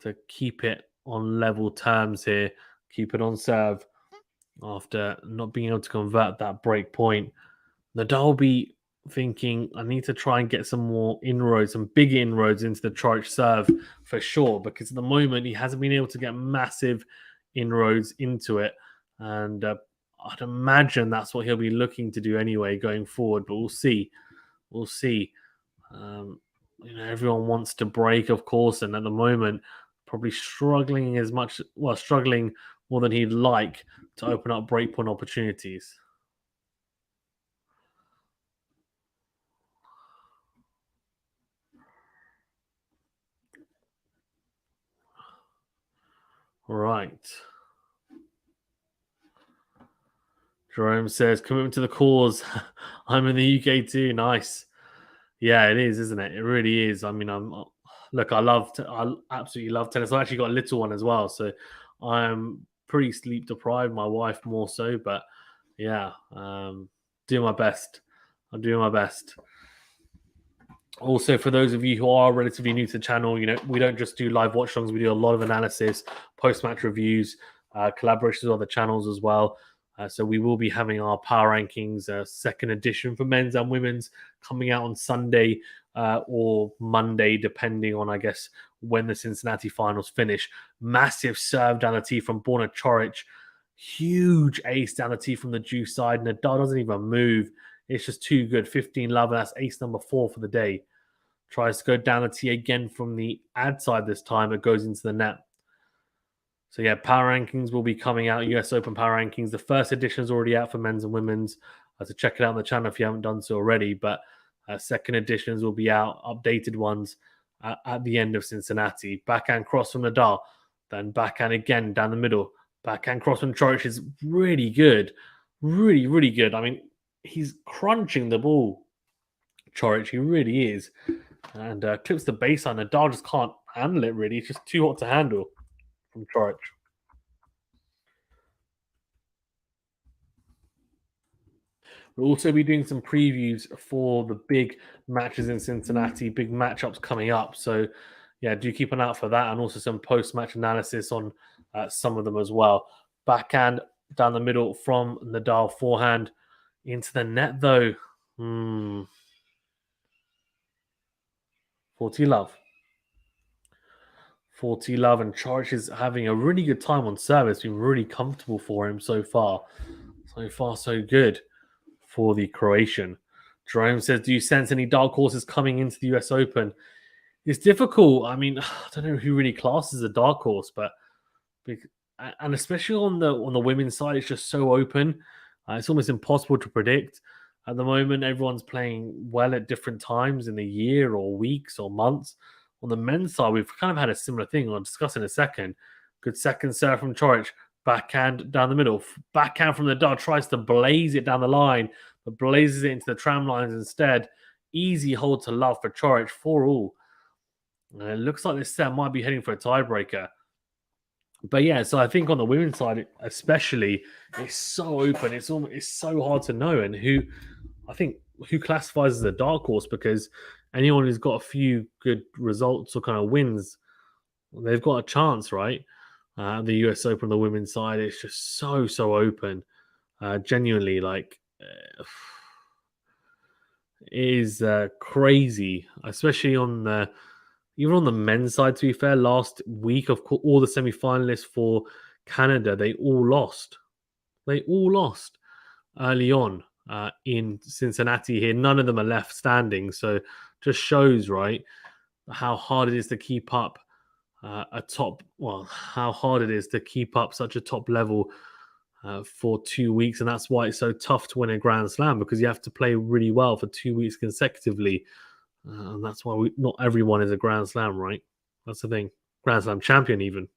A: to keep it on level terms here. Keep it on serve after not being able to convert that break point. Nadal will be thinking, I need to try and get some more inroads, some big inroads into the Coric serve for sure, because at the moment he hasn't been able to get massive inroads into it. And I'd imagine that's what he'll be looking to do anyway going forward, but we'll see. Everyone wants to break, of course, and at the moment probably struggling struggling more than he'd like to open up breakpoint opportunities. Right. Jerome says, commitment to the cause. I'm in the UK too. Nice. Yeah, it is, isn't it? It really is. I mean, look, I absolutely love tennis. I actually got a little one as well, so I'm pretty sleep deprived. My wife more so, but yeah, doing my best. I'm doing my best. Also, for those of you who are relatively new to the channel, we don't just do live watch-alongs. We do a lot of analysis, post-match reviews, collaborations with other channels as well. So we will be having our power rankings second edition for men's and women's coming out on Sunday or Monday, depending on, I guess, when the Cincinnati finals finish. Massive serve down the tee from Borna Coric. Huge ace down the tee from the Jew side. Nadal doesn't even move. It's just too good. 15 love, and that's ace number 4 for the day. Tries to go down the tee again from the ad side this time. It goes into the net. So yeah, power rankings will be coming out. US Open power rankings. The first edition is already out for men's and women's. So check it out on the channel if you haven't done so already. But second editions will be out, updated ones at the end of Cincinnati. Backhand cross from Nadal, then backhand again down the middle. Backhand cross from Coric is really good, really, really good. I mean, he's crunching the ball. Coric, he really is, and clips the baseline. Nadal just can't handle it. Really, it's just too hot to handle from Coric. We'll also be doing some previews for the big matches in Cincinnati, big matchups coming up. So, yeah, do keep an eye out for that, and also some post-match analysis on some of them as well. Backhand down the middle from Nadal, forehand into the net though. 40 love. 40 love, and Coric is having a really good time on service. Been really comfortable for him so far. So far, so good for the Croatian. Jerome says, do you sense any dark horses coming into the US Open? It's difficult. I mean, I don't know who really classes a dark horse, but and especially on the women's side, it's just so open. It's almost impossible to predict. At the moment, everyone's playing well at different times in the year or weeks or months. On the men's side, we've kind of had a similar thing. I'll discuss in a second. Good second serve from Coric. Backhand down the middle. Backhand from the dart. Tries to blaze it down the line, but blazes it into the tram lines instead. Easy hold to love for Coric, 4-all. And it looks like this set might be heading for a tiebreaker. But yeah, so I think on the women's side, especially, it's so open. It's so hard to know, and who classifies as a dark horse, because anyone who's got a few good results or kind of wins, they've got a chance, right? The US Open on the women's side, it's just so open. Genuinely, like, it is crazy, especially even on the men's side. To be fair, last week, of course, all the semi-finalists for Canada, they all lost. They all lost early on in Cincinnati here. None of them are left standing. So just shows, right, how hard it is to keep up how hard it is to keep up such a top level for 2 weeks. And that's why it's so tough to win a Grand Slam, because you have to play really well for 2 weeks consecutively. And that's why not everyone is a Grand Slam, right? That's the thing. Grand Slam champion, even.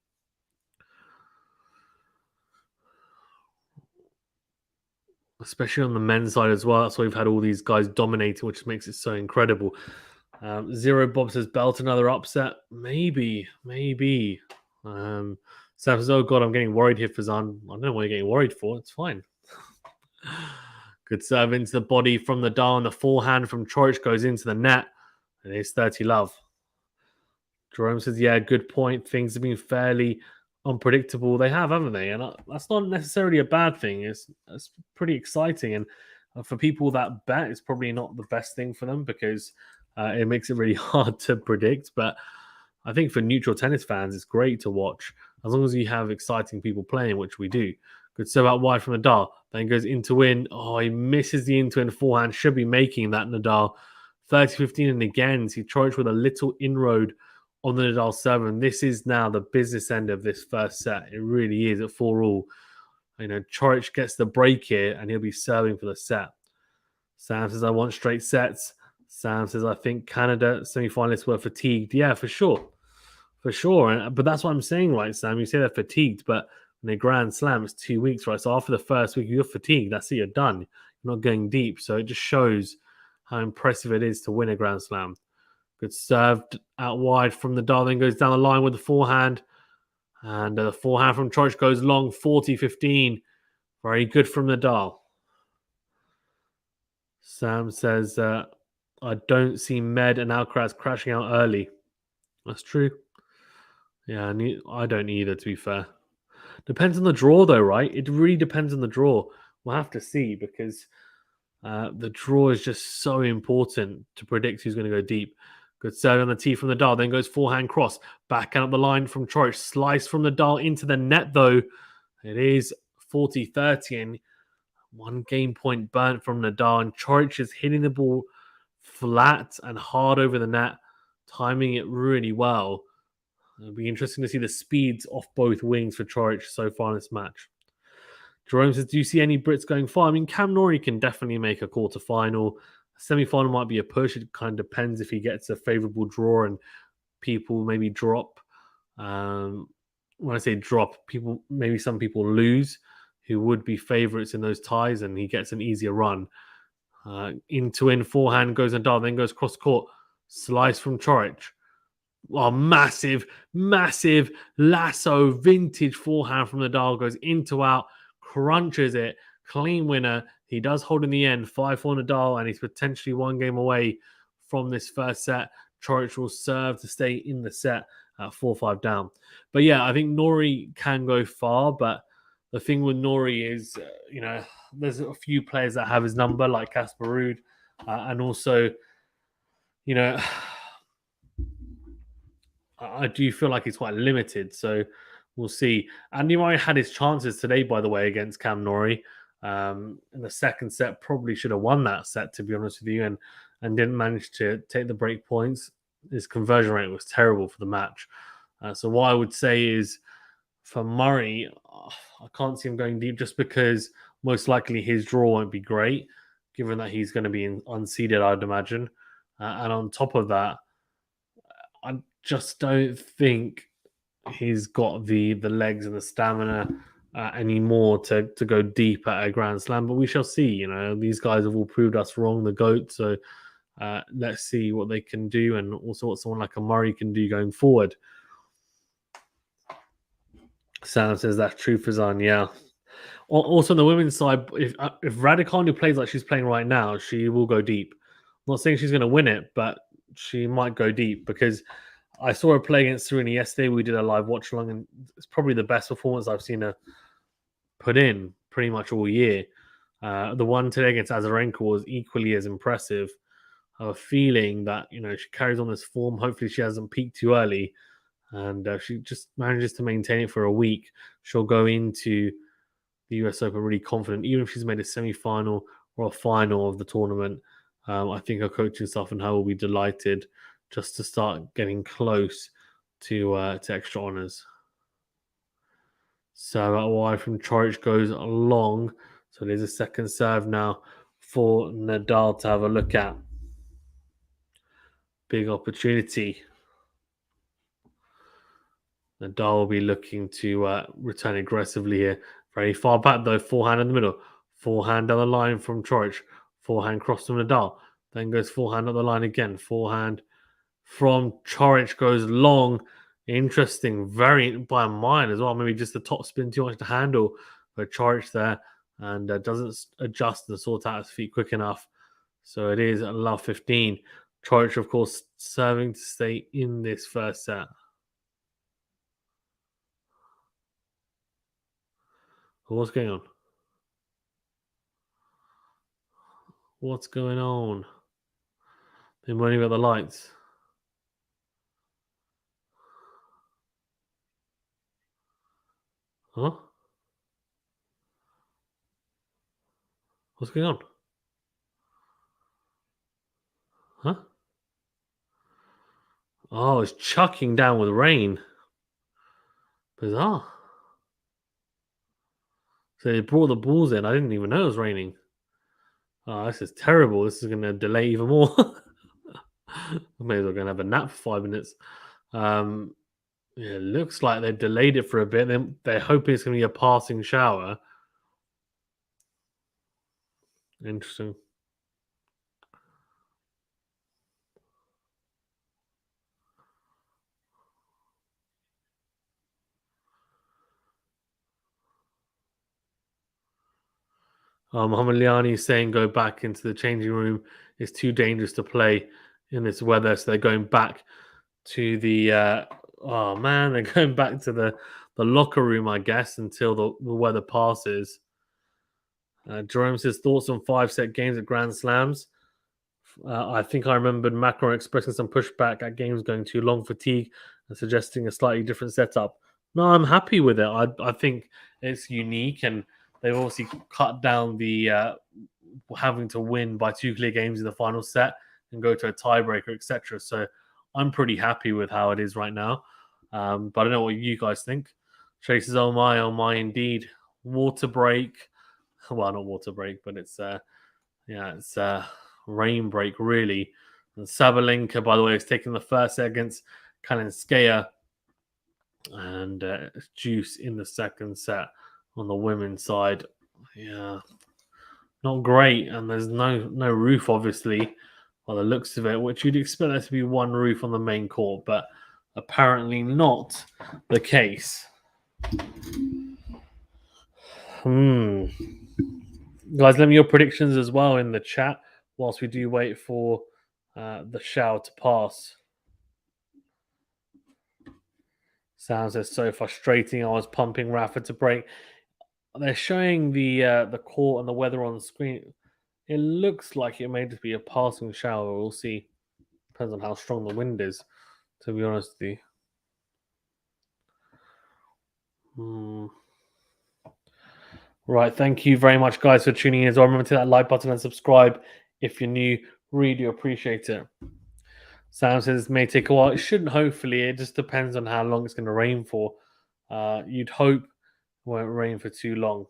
A: Especially on the men's side as well. That's why we've had all these guys dominating, which makes it so incredible. Zero Bob says, belt another upset. Maybe. Sam says, oh God, I'm getting worried here, Fazan. I don't know what you're getting worried for. It's fine. Good serve into the body from the Nadal, and the forehand from Coric goes into the net. And it's 30 love. Jerome says, yeah, good point. Things have been fairly unpredictable. They have, haven't they? And that's not necessarily a bad thing. It's pretty exciting. And for people that bet, it's probably not the best thing for them, because it makes it really hard to predict. But I think for neutral tennis fans, it's great to watch, as long as you have exciting people playing, which we do. Good serve out wide from Nadal. Then goes into in. Oh, he misses the into in forehand. Should be making that, Nadal. 30-15, and again, see Coric with a little inroad on the Nadal serve. And this is now the business end of this first set. It really is at 4-all. Coric gets the break here and he'll be serving for the set. Sam says, I want straight sets. Sam says, I think Canada semi-finalists were fatigued. Yeah, for sure. For sure. But that's what I'm saying, right, Sam? You say they're fatigued, but in a Grand Slam, it's 2 weeks, right? So after the first week, you're fatigued. That's it, you're done. You're not going deep. So it just shows how impressive it is to win a Grand Slam. Good served out wide from the Nadal, then goes down the line with the forehand. And the forehand from Coric goes long, 40-15. Very good from the Nadal. Sam says, I don't see Med and Alcaraz crashing out early. That's true. Yeah, I don't either, to be fair. Depends on the draw, though, right? It really depends on the draw. We'll have to see because the draw is just so important to predict who's going to go deep. Good serve on the tee from the Nadal, then goes forehand cross. Back out the line from Coric. Slice from the Nadal into the net, though. It is 40-30, and 1 game point burnt from Nadal. And Coric is hitting the ball flat and hard over the net, timing it really well. It'll be interesting to see the speeds off both wings for Coric so far in this match. Jerome says, do you see any Brits going far? I mean, Cam Norrie can definitely make a quarterfinal. Semi-final might be a push. It kind of depends if he gets a favourable draw and people maybe drop. When I say drop, maybe some people lose who would be favourites in those ties and he gets an easier run. In forehand goes Nadal, then goes cross court. Slice from Coric. Oh, massive lasso vintage forehand from Nadal, goes into out, crunches it, clean winner. He does hold in the end, 5-4 Nadal, and he's potentially 1 game away from this first set. Coric will serve to stay in the set at 4-5 down. But yeah, I think Norrie can go far, but the thing with Norrie is, there's a few players that have his number, like Casper Ruud, and also, I do feel like he's quite limited, so we'll see. Andy Murray had his chances today, by the way, against Cam Norrie. In the second set, probably should have won that set, to be honest with you, and didn't manage to take the break points. His conversion rate was terrible for the match. So what I would say is, for Murray, I can't see him going deep just because most likely his draw won't be great, given that he's going to be unseeded, I'd imagine. And on top of that, I just don't think he's got the legs and the stamina anymore to go deep at a Grand Slam. But we shall see. These guys have all proved us wrong, the GOAT. So let's see what they can do and also what someone like a Murray can do going forward. Sam says that's true, Fazan. Yeah. Also on the women's side, if Raducanu plays like she's playing right now, she will go deep. I'm not saying she's going to win it, but she might go deep because I saw her play against Serena yesterday. We did a live watch along, and it's probably the best performance I've seen her put in pretty much all year. The one today against Azarenka was equally as impressive. I have a feeling that she carries on this form. Hopefully, she hasn't peaked too early, and she just manages to maintain it for a week. She'll go into the US Open really confident, even if she's made a semi-final or a final of the tournament. I think her coaching staff and her will be delighted just to start getting close to extra honours. So that wide from Coric goes long. So there's a second serve now for Nadal to have a look at. Big opportunity. Nadal will be looking to return aggressively here. Very far back though, forehand in the middle. Forehand down the line from Coric. Forehand cross to Nadal. Then goes forehand up the line again. Forehand from Coric goes long. Interesting. Very by a mile as well. Maybe just the top spin too much to handle for Coric there. And doesn't adjust and sort out his feet quick enough. So it is love 15. Coric, of course, serving to stay in this first set. What's going on? What's going on? They're moaning about the lights. Huh? What's going on? Huh? Oh, it's chucking down with rain. Bizarre. So they brought the balls in. I didn't even know it was raining. Oh, this is terrible. This is going to delay even more. I may as well go and have a nap for 5 minutes. Um, yeah, it looks like they've delayed it for a bit. They're hoping it's going to be a passing shower. Interesting. Muhammad Liani is saying go back into the changing room. It's too dangerous to play in this weather. So they're going back to the oh man, they're going back to the locker room, I guess, until the weather passes. Jerome says thoughts on 5 set games at Grand Slams. I think I remembered Macron expressing some pushback at games going too long, fatigue, and suggesting a slightly different setup. No, I'm happy with it. I think it's unique, and they've obviously cut down the having to win by 2 clear games in the final set and go to a tiebreaker, etc. So I'm pretty happy with how it is right now. But I don't know what you guys think. Chase says, oh my, indeed. Water break. Well, not water break, but it's it's rain break really. And Sabalenka, by the way, is taking the first set against Kalinskaya, and Juice in the second set on the women's side. Yeah, not great, and there's no roof, obviously, by the looks of it, which you'd expect there to be one roof on the main court, but apparently not the case. Guys, let me your predictions as well in the chat whilst we do wait for the shower to pass. Sounds as so frustrating. I was pumping Rafa to break. They're showing the court and the weather on the screen. It looks like it may just be a passing shower. We'll see. Depends on how strong the wind is, to be honest with you. Right. Thank you very much, guys, for tuning in as well. Remember to hit that like button and subscribe if you're new. Really do appreciate it. Sam says it may take a while. It shouldn't, hopefully. It just depends on how long it's going to rain for. You'd hope it won't rain for too long.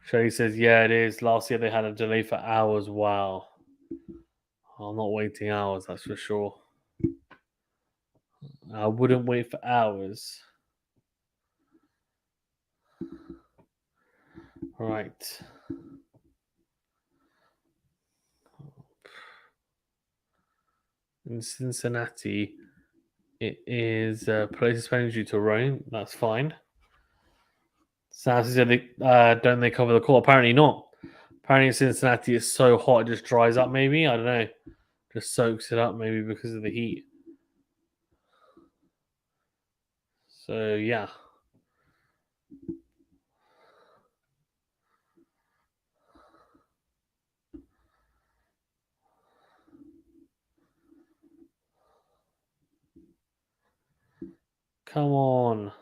A: Shelly says, yeah, it is. Last year they had a delay for hours. Wow. I'm not waiting hours, that's for sure. I wouldn't wait for hours. Right. In Cincinnati, it is place suspended due to rain. That's fine. Sam said, don't they cover the court? Apparently not. Apparently in Cincinnati it's so hot it just dries up, maybe. I don't know. Just soaks it up, maybe because of the heat. So, yeah. Come on.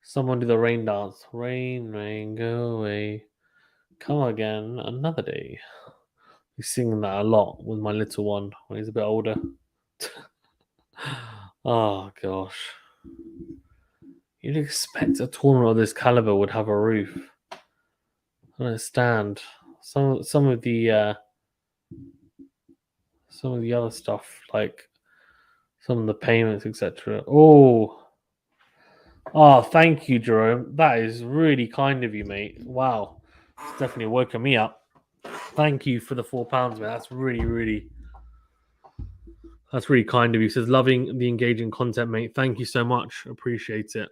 A: Someone do the rain dance. Rain, rain, go away. Come again another day. He's singing that a lot with my little one when he's a bit older. Oh, gosh. You'd expect a tournament of this caliber would have a roof. I don't understand. Some of the other stuff, like some of the payments, etc. Oh, thank you, Jerome. That is really kind of you, mate. Wow, it's definitely woken me up. Thank you for the £4, man. That's really kind of you. He says, loving the engaging content, mate. Thank you so much. Appreciate it.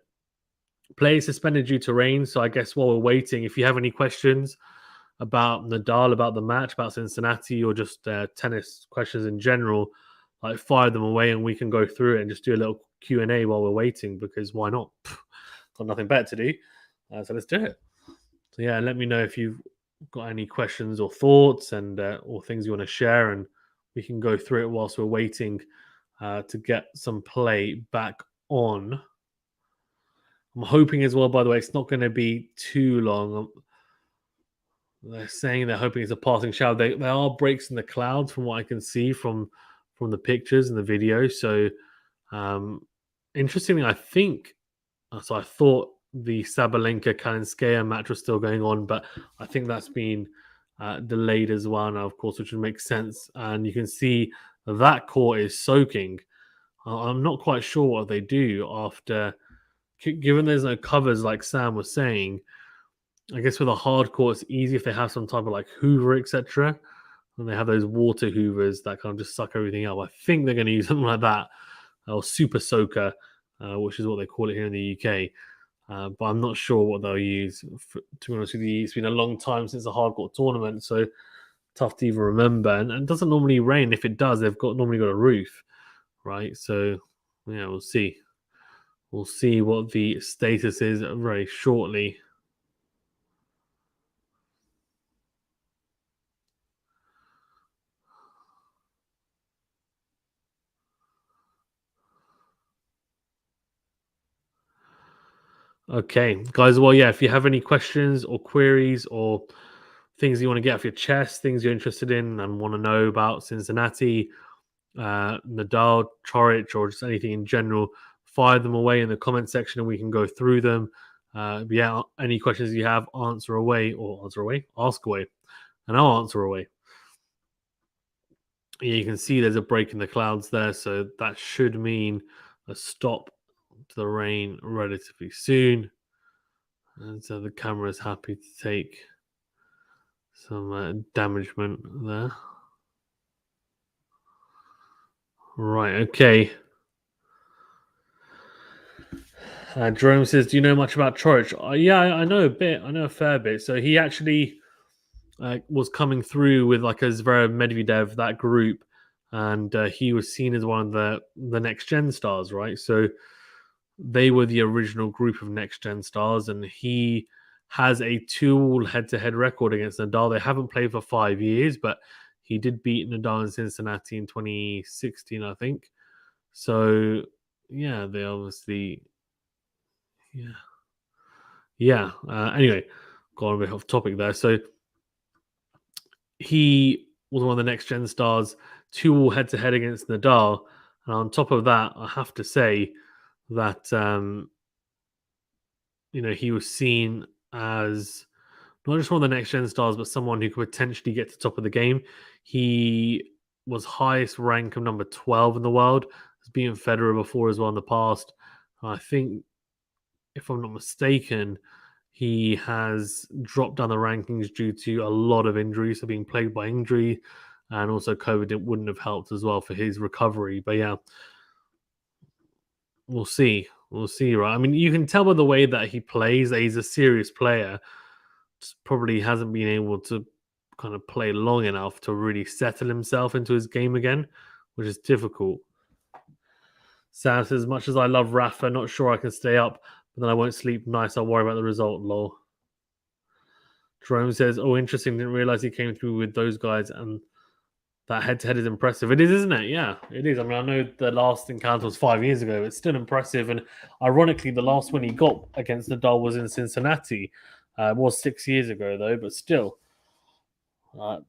A: Play suspended due to rain. So I guess while we're waiting, if you have any questions about Nadal, about the match, about Cincinnati, or just tennis questions in general, like fire them away and we can go through it and just do a little Q&A while we're waiting, because why not? Got nothing better to do. So let's do it. So yeah, let me know if you've got any questions or thoughts and or things you want to share, and we can go through it whilst we're waiting to get some play back on. I'm hoping as well, by the way, it's not going to be too long. They're saying they're hoping it's a passing shower. There are breaks in the clouds from what I can see from the pictures and the video. So um, interestingly, I think so. I thought the Sabalenka Kalinskaya match was still going on, but I think that's been delayed as well now, of course, which would make sense. And you can see that court is soaking. I'm not quite sure what they do after, given there's no covers, like Sam was saying. I guess with a hard court, it's easy if they have some type of like Hoover, etc. And they have those water Hoovers that kind of just suck everything up. I think they're going to use something like that, or Super Soaker, which is what they call it here in the UK. But I'm not sure what they'll use. To be honest with you, it's been a long time since a hardcore tournament, so tough to even remember. And it doesn't normally rain. If it does, they've normally got a roof, right? So yeah, we'll see. We'll see what the status is very shortly. Okay, guys. Well, yeah, if you have any questions or queries or things you want to get off your chest, things you're interested in and want to know about Cincinnati, Nadal, Chorich, or just anything in general, fire them away in the comment section and we can go through them. Yeah, any questions you have, ask away, and I'll answer away. Yeah, you can see there's a break in the clouds there, so that should mean a stop to the rain relatively soon. And so the camera is happy to take some damagement there. Right, okay. Jerome says, "Do you know much about Chorich?" Yeah, I know a bit. I know a fair bit. So he actually was coming through with like a Zverev Medvedev, that group, and he was seen as one of the next gen stars, right? So they were the original group of next gen stars, and he has a 2-all head-to-head record against Nadal. They haven't played for 5 years, but he did beat Nadal in Cincinnati in 2016, I think. So yeah, they obviously yeah. Yeah. Anyway, got a bit off topic there. So he was one of the next gen stars, 2-all head to head against Nadal. And on top of that, I have to say that he was seen as not just one of the next gen stars, but someone who could potentially get to the top of the game. He was highest rank of number 12 in the world. Has beaten Federer before as well in the past. I think, if I'm not mistaken, he has dropped down the rankings due to a lot of injuries, so being plagued by injury, and also COVID it wouldn't have helped as well for his recovery. But yeah, we'll see. We'll see, right? I mean, you can tell by the way that he plays that he's a serious player. Just probably hasn't been able to kind of play long enough to really settle himself into his game again, which is difficult. Sam says, as much as I love Rafa, not sure I can stay up, but then I won't sleep nice. I'll worry about the result, lol. Jerome says, "Oh, interesting. Didn't realize he came through with those guys, and that head-to-head is impressive." It is, isn't it? Yeah, it is. I mean, I know the last encounter was 5 years ago. It's still impressive, and ironically, the last one he got against Nadal was in Cincinnati. It was 6 years ago, though, but still. Uh,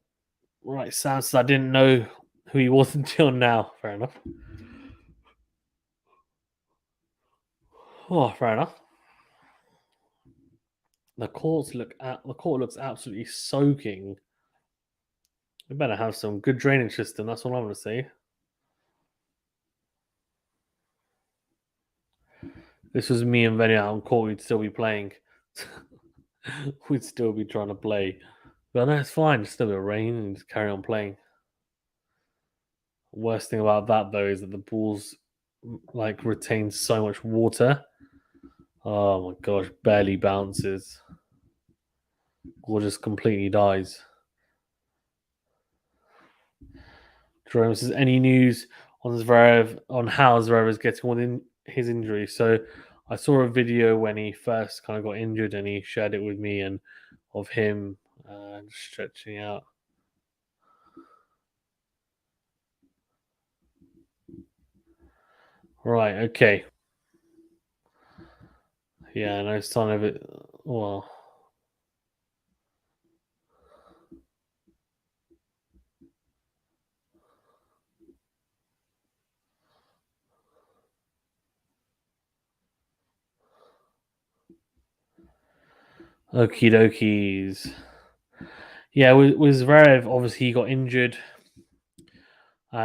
A: right, Sam says, "I didn't know who he was until now." Fair enough. Oh, fair enough. The court looks absolutely soaking. We better have some good drainage system. That's what I'm going to say. This was me and Venia on court. We'd still be playing. We'd still be trying to play. But no, it's fine. Just still be rain and just carry on playing. Worst thing about that though is that the balls like retain so much water. Oh my gosh, barely bounces or just completely dies. Jerome says, any news on Zverev on how Zverev is getting on in his injury? So I saw a video when he first kind of got injured and he shared it with me and of him stretching out. Right, okay. Yeah, no sign of it. Well, Okie dokies. Yeah, with Zverev, obviously he got injured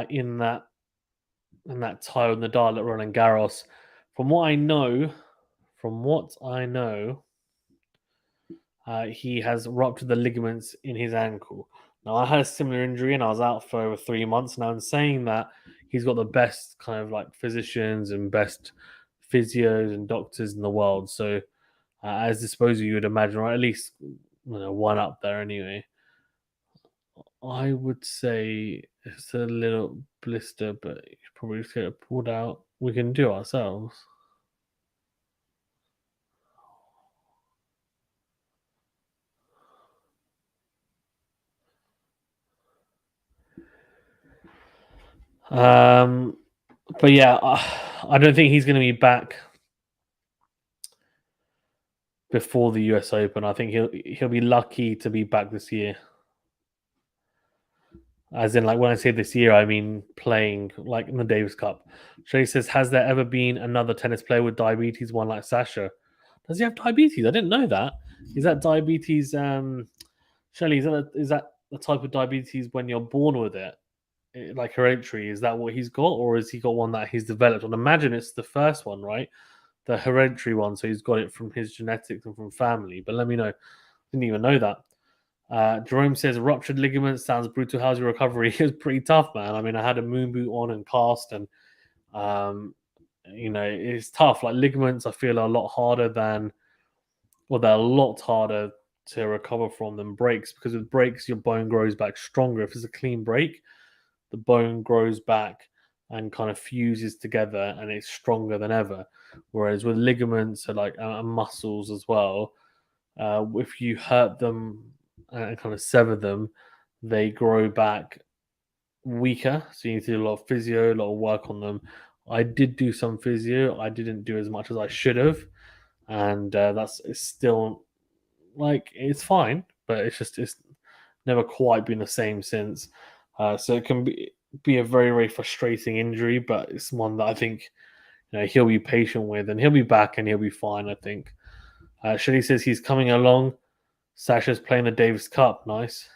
A: in that tie on the Nadal at Roland Garros. From what I know, he has ruptured the ligaments in his ankle. Now, I had a similar injury and I was out for over 3 months. Now, in saying that, he's got the best kind of like physicians and best physios and doctors in the world. So, as disposal, you would imagine, or at least one up there anyway. I would say it's a little blister, but you probably just get it pulled out. We can do it ourselves. But yeah, I don't think he's going to be back before the US Open. I think he'll be lucky to be back this year. As in, like when I say this year, I mean playing like in the Davis Cup. Shay says, "Has there ever been another tennis player with diabetes, one like Sasha? Does he have diabetes? I didn't know that. Is that diabetes? Shelley, is that the type of diabetes when you're born with it, like hereditary? Is that what he's got, or has he got one that he's developed? I'd imagine it's the first one, right? The hereditary one. So he's got it from his genetics and from family. But let me know. Didn't even know that. Jerome says ruptured ligaments sounds brutal. How's your recovery? It was pretty tough, man. I mean, I had a moon boot on and cast, and it's tough. Like ligaments, I feel are a lot harder they're a lot harder to recover from than breaks, because with breaks, your bone grows back stronger. If it's a clean break, the bone grows back and kind of fuses together, and it's stronger than ever. Whereas with ligaments, like muscles as well, if you hurt them and kind of sever them, they grow back weaker. So you need to do a lot of physio, a lot of work on them. I did do some physio. I didn't do as much as I should have, and it's still like it's fine, but it's never quite been the same since. So it can be a very very frustrating injury, but it's one that I think he'll be patient with, and he'll be back and he'll be fine. I think. Shirley says he's coming along. Sasha's playing the Davis Cup. Nice.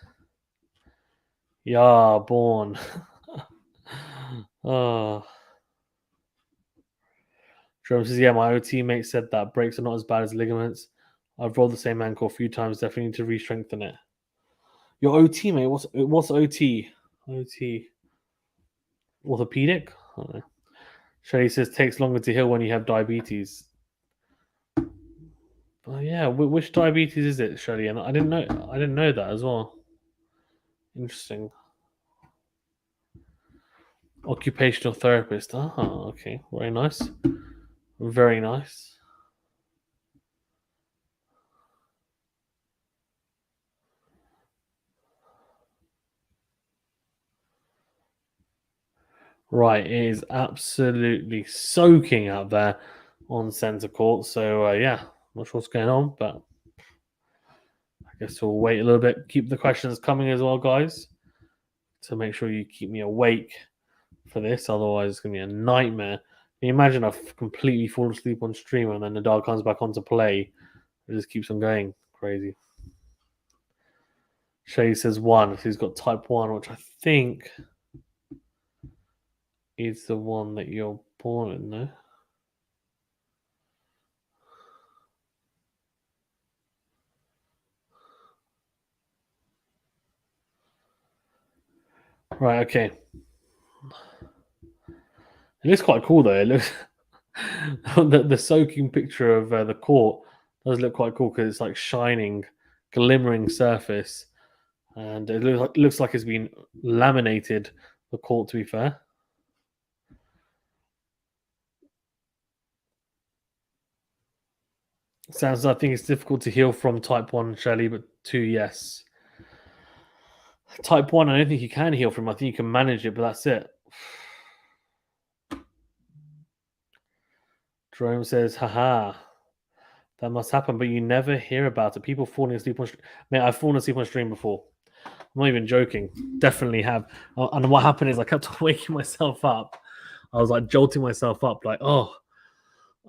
A: Yeah, Born. Oh. Jerome says, yeah, my OT mate said that breaks are not as bad as ligaments. I've rolled the same ankle a few times. Definitely need to re-strengthen it. Your OT mate, what's OT? OT. Orthopedic? I don't know. Shirley says takes longer to heal when you have diabetes. Yeah, which diabetes is it, Shirley? And I didn't know that as well. Interesting. Occupational therapist. Okay. Very nice. Very nice. Right, it is absolutely soaking out there on centre court. So yeah, not sure what's going on, but I guess we'll wait a little bit. Keep the questions coming as well, guys, to make sure you keep me awake for this. Otherwise, it's gonna be a nightmare. Can you imagine I've completely fallen asleep on stream and then Nadal comes back on to play? It just keeps on going. Crazy. Shay says 1. So he's got type 1, which I think is the one that you're born in, no? Right, okay. It looks quite cool though. It looks the soaking picture of the court does look quite cool because it's like shining, glimmering surface, and it looks like it's been laminated. The court, to be fair. Sounds. I think it's difficult to heal from type 1, Shelley, but 2, yes. Type 1, I don't think you can heal from. I think you can manage it, but that's it. Jerome says, haha, that must happen, but you never hear about it. People falling asleep on stream. Mate, I've fallen asleep on stream before. I'm not even joking. Definitely have. And what happened is I kept waking myself up. I was like jolting myself up, like, oh,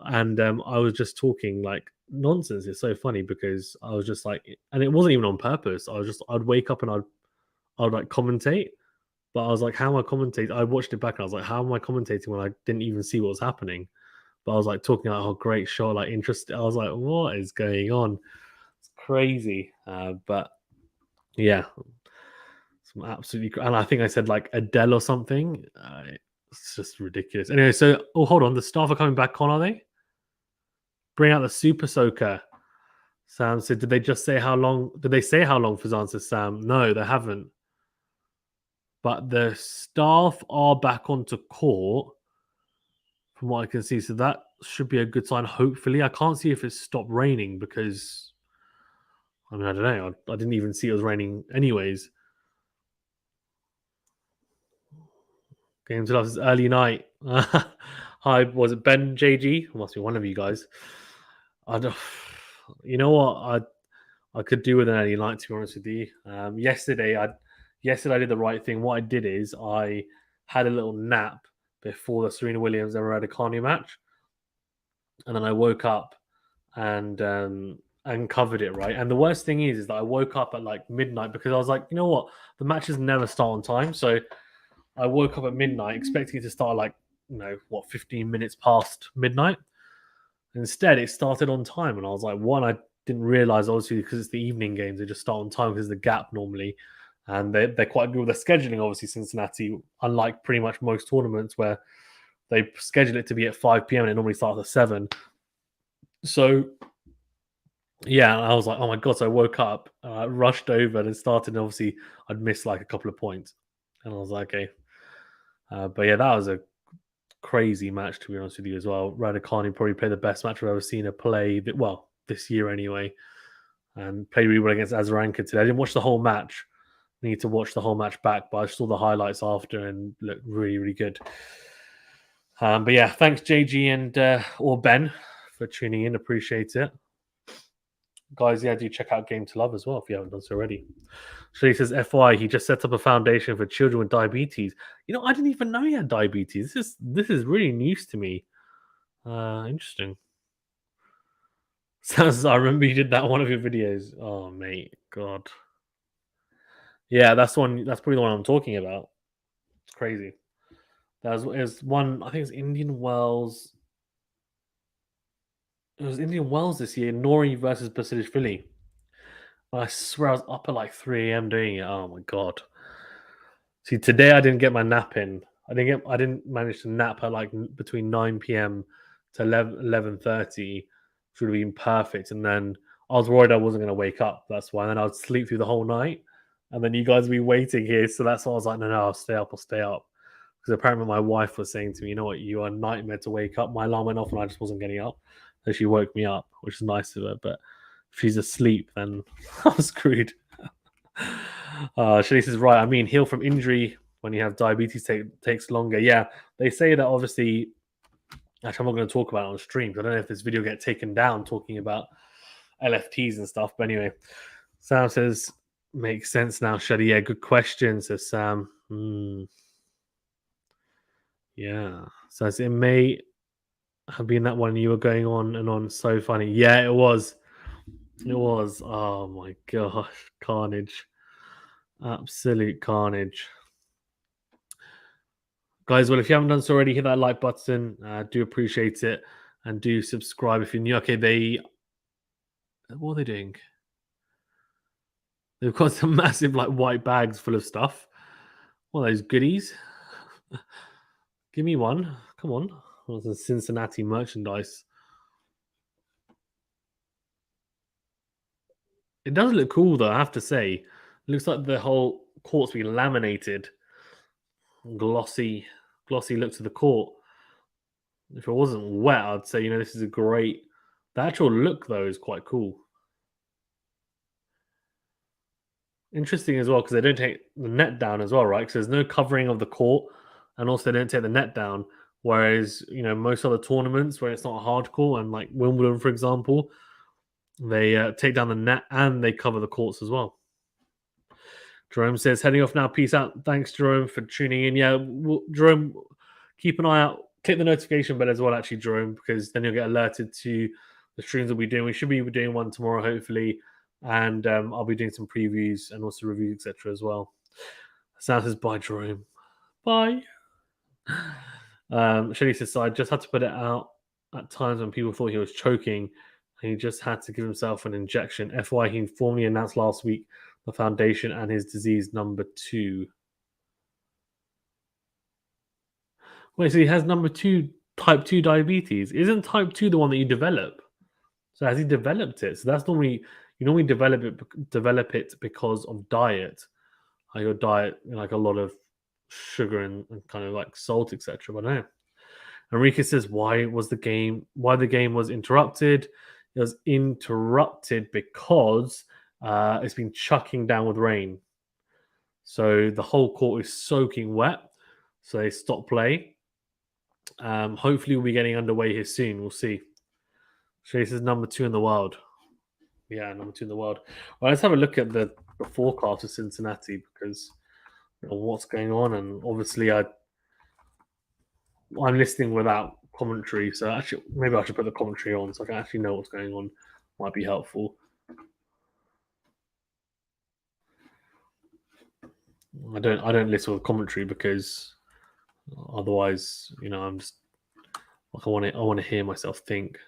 A: and I was just talking like nonsense. It's so funny because I was just like, and it wasn't even on purpose. I'd wake up and I'd like commentate, but I was like, how am I commentating? I watched it back and I was like, how am I commentating when I didn't even see what was happening? But I was like talking like, oh, great shot, like interesting. I was like, what is going on? It's crazy. But yeah, some absolutely, and I think I said like Adele or something. It's just ridiculous. Anyway, so hold on, the staff are coming back on, are they? Bring out the Super Soaker. Sam said, did they just say how long? Did they say how long, Fazan says Sam? No, they haven't. But the staff are back onto court from what I can see. So that should be a good sign, hopefully. I can't see if it's stopped raining because, I mean, I don't know. I didn't even see it was raining anyways. Games of Love is early night. Hi, was it Ben JG? It must be one of you guys. I don't, you know what? I could do with an early night, to be honest with you. Yesterday I did the right thing. What I did is I had a little nap before the Serena Williams and Raducanu match, and then I woke up and covered it right. And the worst thing is that I woke up at like midnight because I was like, you know what, the matches never start on time, so I woke up at midnight expecting it to start like 15 minutes past midnight. Instead, it started on time, and I was like, one, I didn't realize obviously because it's the evening games, they just start on time because the gap normally, and they're quite good with their scheduling. Obviously, Cincinnati, unlike pretty much most tournaments where they schedule it to be at 5 p.m. and it normally starts at 7. So yeah, I was like, oh my god! So I woke up, rushed over, and started. And obviously, I'd missed like a couple of points, and I was like, okay. But yeah, that was a crazy match, to be honest with you as well. Raducanu probably played the best match I've ever seen her play. Well, this year anyway, and played really well against Azarenka today. I didn't watch the whole match. I need to watch the whole match back, but I saw the highlights after and looked really, really good. But yeah, thanks JG and or Ben for tuning in. Appreciate it, guys. Yeah, do check out Game to Love as well if you haven't done so already. So he says, FY, he just set up a foundation for children with diabetes. I didn't even know he had diabetes. This is really news to me. Interesting. Sounds. I remember you did that in one of your videos. Oh, mate, God. Yeah, that's one. That's probably the one I'm talking about. It's crazy. There's one. I think it's Indian Wells. It was Indian Wells this year. Nori versus Basilish Philly. I swear I was up at like 3 a.m. doing it. Oh my God. See, today I didn't get my nap in. I didn't manage to nap at like between 9 p.m. to 11:30, which would have been perfect. And then I was worried I wasn't going to wake up. That's why. And then I'd sleep through the whole night. And then you guys would be waiting here. So that's why I was like, no, I'll stay up. Because apparently my wife was saying to me, you know what, you are a nightmare to wake up. My alarm went off and I just wasn't getting up. So she woke me up, which is nice of her. But if she's asleep, then I'm screwed. Shanice is right. I mean, heal from injury when you have diabetes takes longer. Yeah, they say that obviously. Actually, I'm not going to talk about it on stream. I don't know if this video gets taken down talking about LFTs and stuff. But anyway, Sam says, makes sense now, Shadi. Yeah, good question, says Sam. Yeah. So it may have been that one you were going on and on. So funny. Yeah, it was. It was. Oh my gosh. Carnage. Absolute carnage. Guys, well, if you haven't done so already, hit that like button. Do appreciate it. And do subscribe if you're new. Okay, what are they doing? They've got some massive like white bags full of stuff. What are those goodies? Give me one. Come on. Oh, some Cincinnati merchandise. It does look cool though, I have to say. It looks like the whole court's been laminated. Glossy look to the court. If it wasn't wet, I'd say, this is a great. The actual look though is quite cool. Interesting as well because they don't take the net down as well, right? Because there's no covering of the court, and also they don't take the net down. Whereas most other tournaments where it's not a hard court, and like Wimbledon, for example, they take down the net and they cover the courts as well. Jerome says, heading off now. Peace out. Thanks, Jerome, for tuning in. Yeah, Jerome, keep an eye out. click the notification bell as well, actually, Jerome, because then you'll get alerted to the streams we'll be doing. We should be doing one tomorrow, hopefully, and I'll be doing some previews and also reviews, etc. as well. Sam says, bye, Jerome. Bye. Shelly says, so I just had to put it out at times when people thought he was choking, and he just had to give himself an injection. FY, he formally announced last week the foundation and his disease number 2. Wait, so he has number 2, type 2 diabetes. Isn't type 2 the one that you develop? So has he developed it? So that's normally, you normally develop it because of diet. Like your diet, like a lot of sugar and kind of like salt, etc. But I don't know. Enrique says, why the game was interrupted? It was interrupted because it's been chucking down with rain. So the whole court is soaking wet. So they stopped play. Hopefully we'll be getting underway here soon. We'll see. Chase is number 2 in the world. Yeah, number 2 in the world. Well, let's have a look at the forecast of Cincinnati, because what's going on, and obviously I'm listening without commentary, so actually maybe I should put the commentary on so I can actually know what's going on. Might be helpful. I don't listen with commentary because otherwise, I'm just like I want to hear myself think.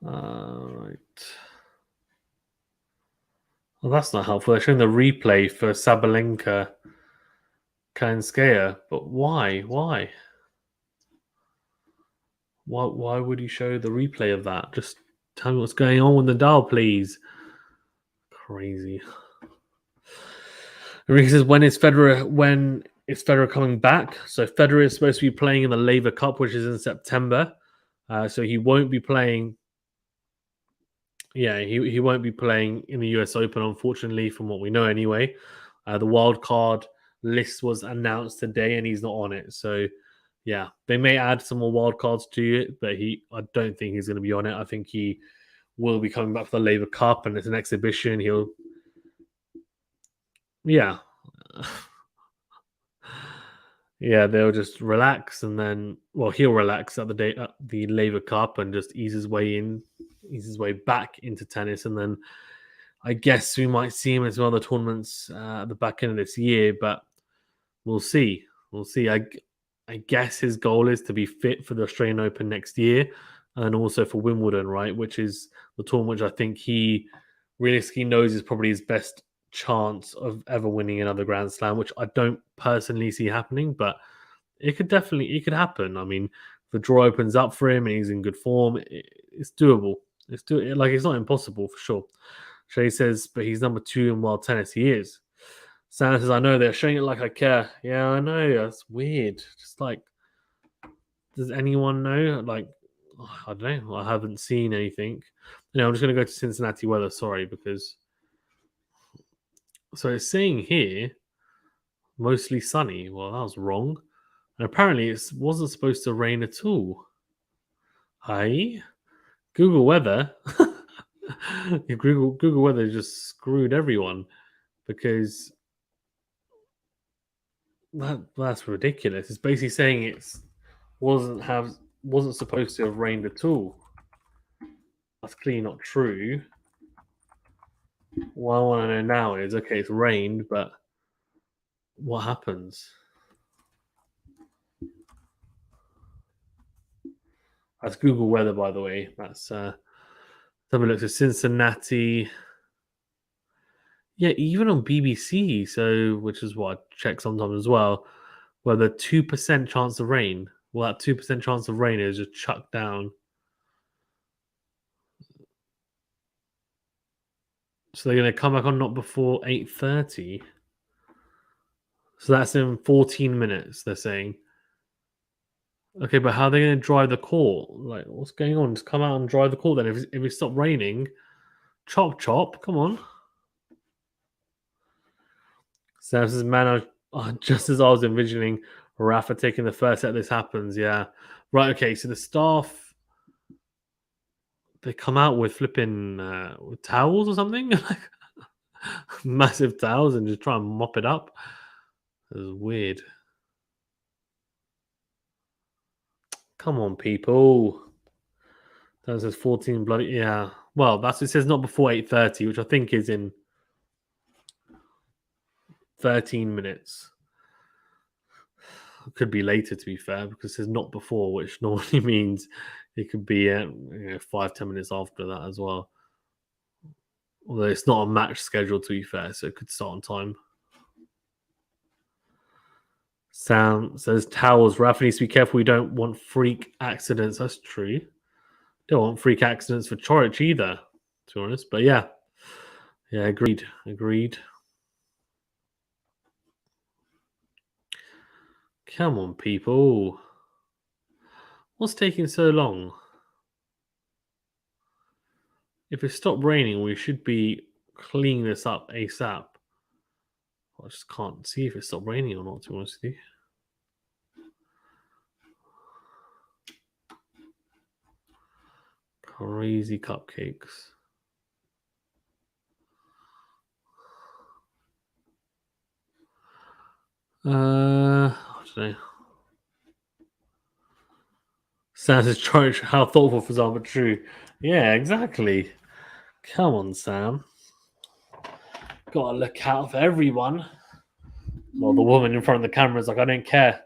A: Right. Well, that's not helpful. They're showing the replay for Sabalenka Kalinskaya, but why? Why would you show the replay of that? Just tell me what's going on with Nadal, please. Crazy. Enrique says, when is Federer coming back? So Federer is supposed to be playing in the Laver Cup, which is in September. So he won't be playing. Yeah, he won't be playing in the US Open, unfortunately, from what we know anyway. The wild card list was announced today, and he's not on it. So, yeah, they may add some more wild cards to it, but I don't think he's going to be on it. I think he will be coming back for the Laver Cup, and it's an exhibition. Yeah. Yeah, they'll just relax, and then, well, he'll relax at the Laver Cup and just ease his way back into tennis, and then I guess we might see him in some other tournaments at the back end of this year, but we'll see. We'll see. I guess his goal is to be fit for the Australian Open next year, and also for Wimbledon, right? Which is the tournament which I think he realistically knows is probably his best chance of ever winning another Grand Slam, which I don't personally see happening, but it could happen. I mean, if the draw opens up for him and he's in good form, it's doable. It's not impossible for sure. Shay says, but he's number 2 in world tennis. He is. Santa says, I know they're showing it like I care. Yeah, I know. That's weird. Just like, does anyone know? Like, I don't know. I haven't seen anything. I'm just going to go to Cincinnati weather. Sorry, because so it's saying here mostly sunny. Well, that was wrong. And apparently it wasn't supposed to rain at all. Hey, Google Weather. Google Weather just screwed everyone, because that's ridiculous. It's basically saying it wasn't supposed to have rained at all. That's clearly not true. What I want to know now is, okay, it's rained, but what happens? That's Google Weather, by the way. That's let's have a look. So Cincinnati. Yeah, even on BBC, so which is what I check sometimes as well, where the 2% chance of rain. Well, that 2% chance of rain is just chucked down. So they're going to come back on not before 8:30. So that's in 14 minutes, they're saying. Okay, but how are they going to dry the court? Like, what's going on? Just come out and dry the court then. If it stopped raining, chop, come on. Sam says, man, just as I was envisioning Rafa taking the first set, this happens. Yeah. Right, okay, so the staff they come out with flipping with towels or something, like massive towels, and just try and mop it up. It was weird. Come on, people. That says 14 bloody yeah. Well, it says not before 8:30, which I think is in 13 minutes. It could be later, to be fair, because it says not before, which normally means it could be 5-10 minutes after that as well. Although it's not a match schedule, to be fair, so it could start on time. Sam says towels. Rafa needs to be careful. We don't want freak accidents. That's true. Don't want freak accidents for Chorich either, to be honest. But yeah, agreed. Come on, people. What's taking so long? If it stopped raining, we should be cleaning this up ASAP. I just can't see if it stopped raining or not, to be honest with you. Crazy cupcakes. I don't know. Sam says, "Church, how thoughtful for example, true." Yeah, exactly. Come on, Sam. Gotta look out for everyone. Well, the woman in front of the camera is like, I don't care.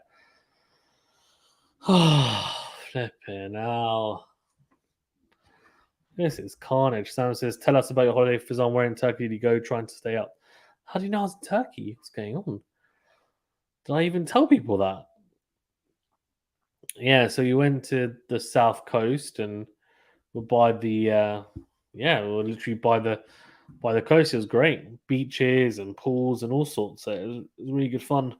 A: Oh, flipping hell. This is carnage. Sam says, tell us about your holiday. Fazan, where in Turkey did you go trying to stay up? How do you know I was in Turkey? What's going on? Did I even tell people that? Yeah, so you went to the south coast and we're by the we're literally by the coast. It was great. Beaches and pools and all sorts. So it was really good fun.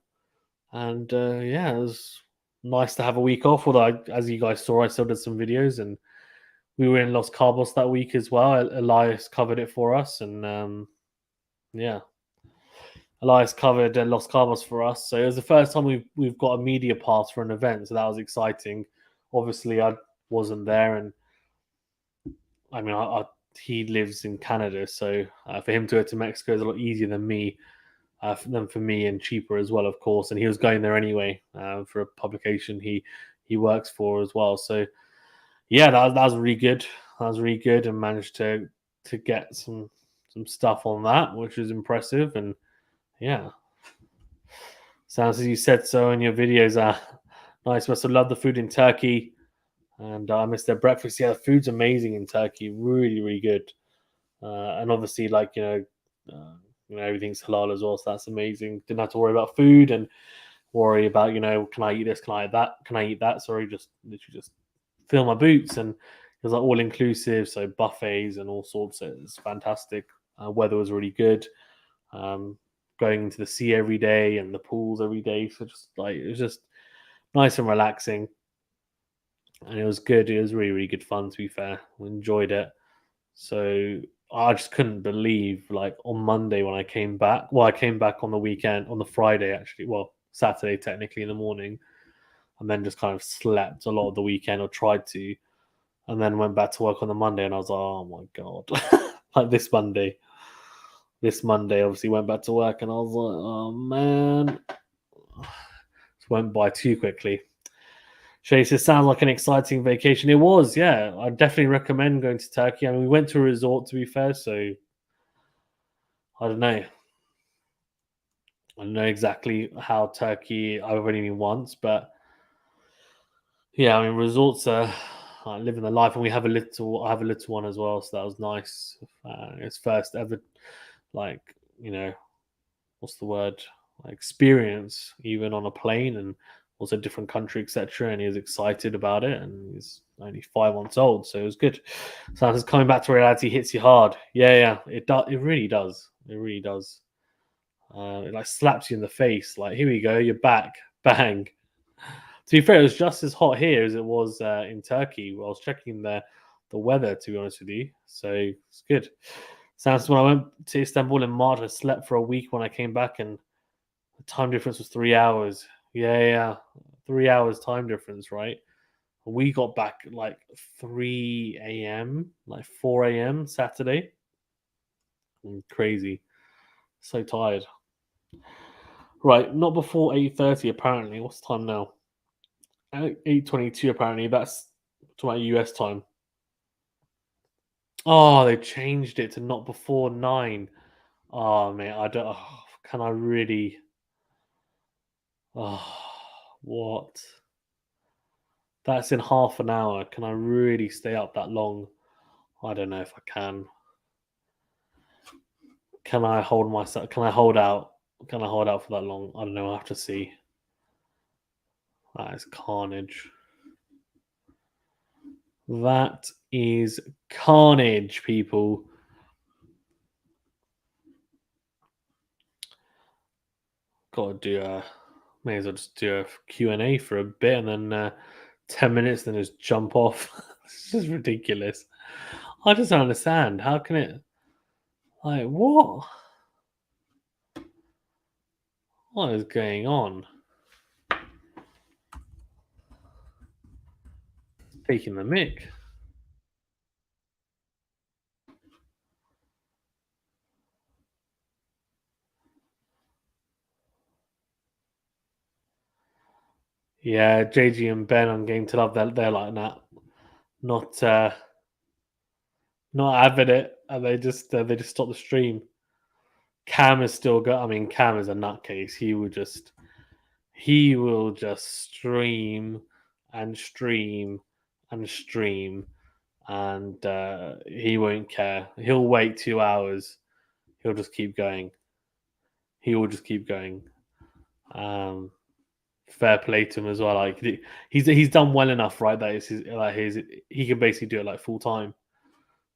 A: And it was nice to have a week off. Although, as you guys saw, I still did some videos, and we were in Los Cabos that week as well. Elias covered it for us, and Elias covered Los Cabos for us. So it was the first time we've got a media pass for an event, so that was exciting. Obviously, I wasn't there, and I mean, he lives in Canada, so for him to go to Mexico is a lot easier than for me, and cheaper as well, of course. And he was going there anyway for a publication he works for as well. So yeah, that was really good. That was really good, and managed to get some stuff on that, which was impressive. And yeah, sounds as you said so in your videos. Nice. Must have loved the food in Turkey, and I missed their breakfast. Yeah, the food's amazing in Turkey. Really, really good. And obviously, like everything's halal as well, so that's amazing. Didn't have to worry about food and worry about can I eat this, can I eat that. Sorry, just literally just fill my boots, and it was like all inclusive, so buffets and all sorts. It's fantastic. Weather was really good. Going into the sea every day and the pools every day, so it was just nice and relaxing, and it was good. It was really, really good fun. To be fair, we enjoyed it. So I just couldn't believe, like, on Monday when I came back. Well, I came back on the weekend, on the Friday actually. Well, Saturday technically in the morning, and then just kind of slept a lot of the weekend, or tried to, and then went back to work on the Monday, and I was like, oh my god, like this Monday. This Monday, obviously, went back to work, and I was like, oh man, it went by too quickly. Shay says, sounds like an exciting vacation. It was, yeah. I definitely recommend going to Turkey. I mean, we went to a resort, to be fair, so I don't know. I don't know exactly how Turkey. I've only been once, but yeah, I mean, resorts are living the life, and I have a little one as well, so that was nice. It's first ever, like, what's the word? Like, experience, even on a plane, and also a different country, etc. And he was excited about it, and he's only 5 months old, so it was good. So it's coming back to reality hits you hard. Yeah, it does. It really does. It really does. It like slaps you in the face. Like, here we go, you're back. Bang. To be fair, it was just as hot here as it was in Turkey. I was checking the weather, to be honest with you, so it's good. Sounds when I went to Istanbul in March, I slept for a week when I came back, and the time difference was 3 hours. Yeah, 3 hours time difference, right? We got back like 3 a.m., like 4 a.m. Saturday. Crazy. So tired. Right, not before 8:30 apparently. What's the time now? 8:22 apparently. That's to my US time. Oh, they changed it to not before 9. Oh man, I don't. Oh, can I really? Oh, what? That's in half an hour. Can I really stay up that long? I don't know if I can. Can I hold myself? Can I hold out? Can I hold out for that long? I don't know. I have to see. That is carnage. That is carnage, people. Got to do a. May as well just do a Q&A for a bit and then 10 minutes, then just jump off. This is ridiculous. I just don't understand. How can it. Like, what? What is going on? Taking the mick. Yeah, JG and Ben on Game to Love, they're like that. Not not having it, and they just stop the stream. Cam is still I mean, Cam is a nutcase. He will just stream and stream and stream, and he won't care. He'll wait 2 hours. He'll just keep going. He will just keep going. Fair play to him as well. Like he's done well enough, right? That he can basically do it like full time,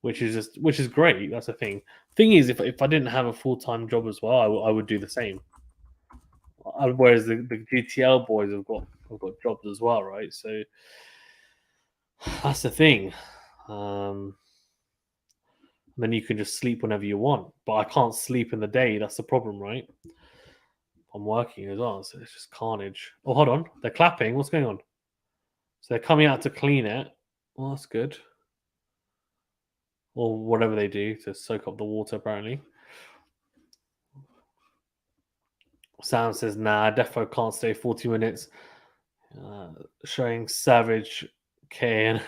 A: which is great. That's the thing. Thing is, if I didn't have a full time job as well, I would do the same. Whereas the GTL boys have got jobs as well, right? So that's the thing. Then you can just sleep whenever you want. But I can't sleep in the day. That's the problem, right? I'm working as well, so it's just carnage. Oh, hold on. They're clapping. What's going on? So they're coming out to clean it. Well, that's good. Or whatever they do to soak up the water, apparently. Sam says, nah, Defo can't stay 40 minutes. Showing Savage K and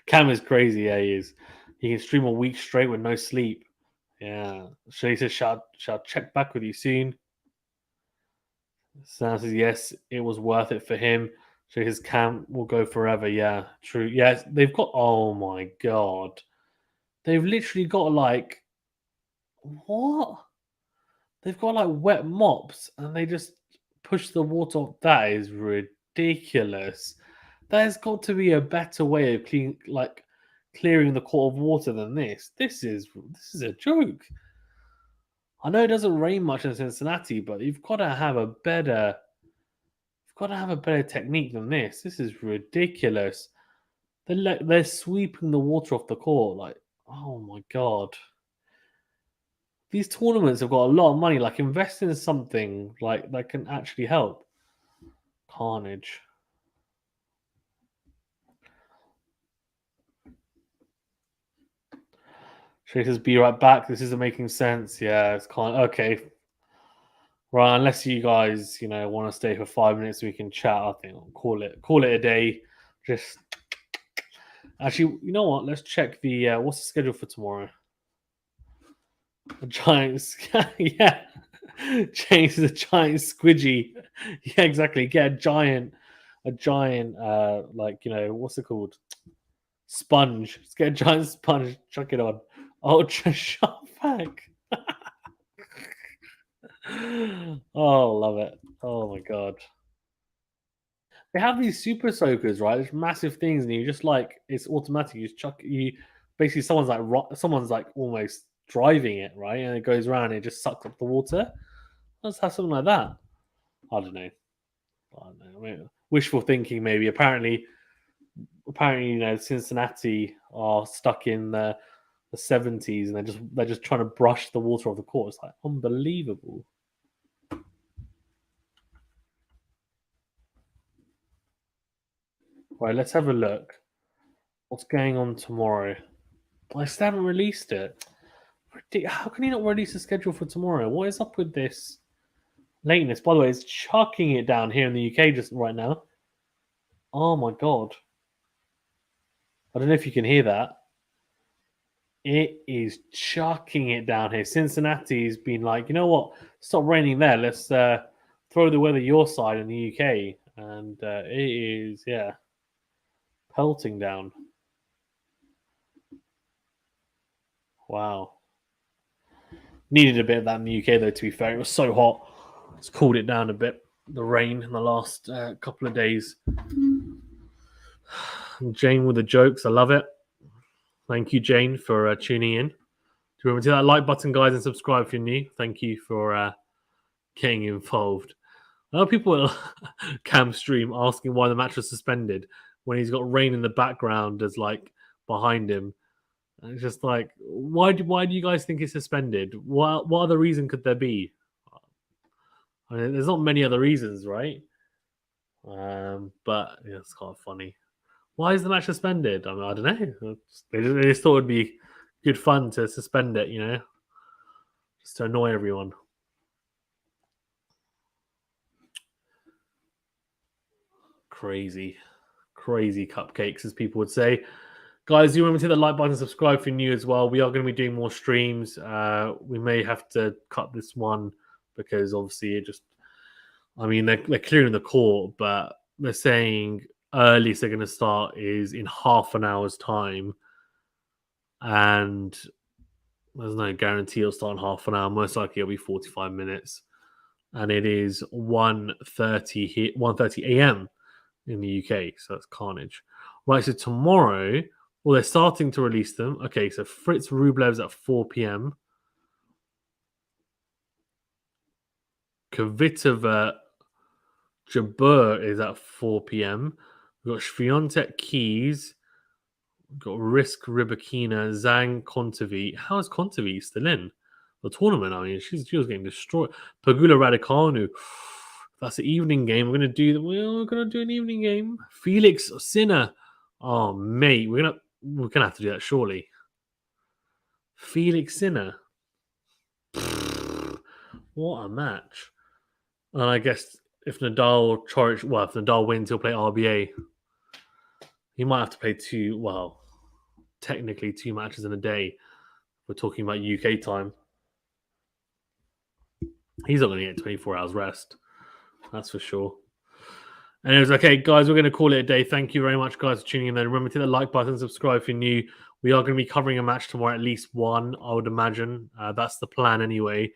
A: Cam is crazy. Yeah, he is. He can stream a week straight with no sleep. Yeah. Shay says, shall check back with you soon. Sam says, yes, it was worth it for him. So his Cam will go forever. Yeah, true. Yes, they've got. Oh my god, they've literally got like what? They've got like wet mops, and they just push the water off. That is ridiculous. There's got to be a better way of clearing the court of water than this. This is a joke. I know it doesn't rain much in Cincinnati, but you've got to have a better technique than this. This is ridiculous. They're sweeping the water off the court. Like, oh my god. These tournaments have got a lot of money. Like, invest in something like that can actually help. Carnage. She says, "Be right back. This isn't making sense." Yeah, it's okay. Right, unless you guys, want to stay for 5 minutes, we can chat. I think I'll call it a day. Just actually, you know what? Let's check the what's the schedule for tomorrow. A giant, yeah. Change the giant squidgy. Yeah, exactly. Get a giant, what's it called? Sponge. Let's get a giant sponge. Chuck it on. Ultra sharp back. Oh, love it. Oh my god. They have these super soakers, right? There's massive things, and you just it's automatic. You just chuck you basically someone's like almost driving it, right? And it goes around and it just sucks up the water. Let's have something like that. I don't know. I mean, wishful thinking, maybe. Apparently, Cincinnati are stuck in the 70s, and they're just trying to brush the water off the court. It's like unbelievable. Right, let's have a look. What's going on tomorrow? I still haven't released it. How can you not release a schedule for tomorrow? What is up with this lateness? By the way, it's chucking it down here in the UK just right now. Oh my god. I don't know if you can hear that. It is chucking it down here. Cincinnati's been like, you know what? Stop raining there. Let's throw the weather your side in the UK. And it is, yeah, pelting down. Wow. Needed a bit of that in the UK, though, to be fair. It was so hot. It's cooled it down a bit. The rain in the last couple of days. Jane with the jokes. I love it. Thank you, Jane, for tuning in. Do you remember to hit that like button, guys, and subscribe if you're new? Thank you for getting involved. A lot of people at Cam stream asking why the match was suspended when he's got rain in the background as like behind him. And it's just like, why do you guys think it's suspended? What other reason could there be? I mean, there's not many other reasons, right? But yeah, it's kind of funny. Why is the match suspended? I mean, I don't know. They just thought it'd be good fun to suspend it, you know, just to annoy everyone. Crazy cupcakes, as people would say. Guys, you remember to hit the like button and subscribe if you're new as well. We are going to be doing more streams. We may have to cut this one because obviously it just, I mean, they're clearing the court, but they're saying earliest they're going to start is in half an hour's time. And there's no guarantee it'll start in half an hour. Most likely it'll be 45 minutes. And it is 1:30 a.m. in the UK. So that's carnage. Right, so tomorrow, well, they're starting to release them. Okay, so Fritz Rublev's at 4 p.m. Kvitova Jabeur is at 4 p.m. We've got Swiatek Keys. We've got Risk Rybakina, Zhang Kontaveit. How is Kontaveit still in the tournament? I mean, she was getting destroyed. Pegula Raducanu. That's an evening game. We're gonna do an evening game. Felix Sinner. Oh mate, we're gonna have to do that surely. Felix Sinner. What a match. And I guess if Nadal wins, he'll play RBA. He might have to play technically 2 matches in a day. We're talking about UK time. He's not going to get 24 hours rest. That's for sure. And it was okay, guys, we're going to call it a day. Thank you very much, guys, for tuning in. Then remember to hit the like button, subscribe if you're new. We are going to be covering a match tomorrow, at least one, I would imagine. That's the plan anyway.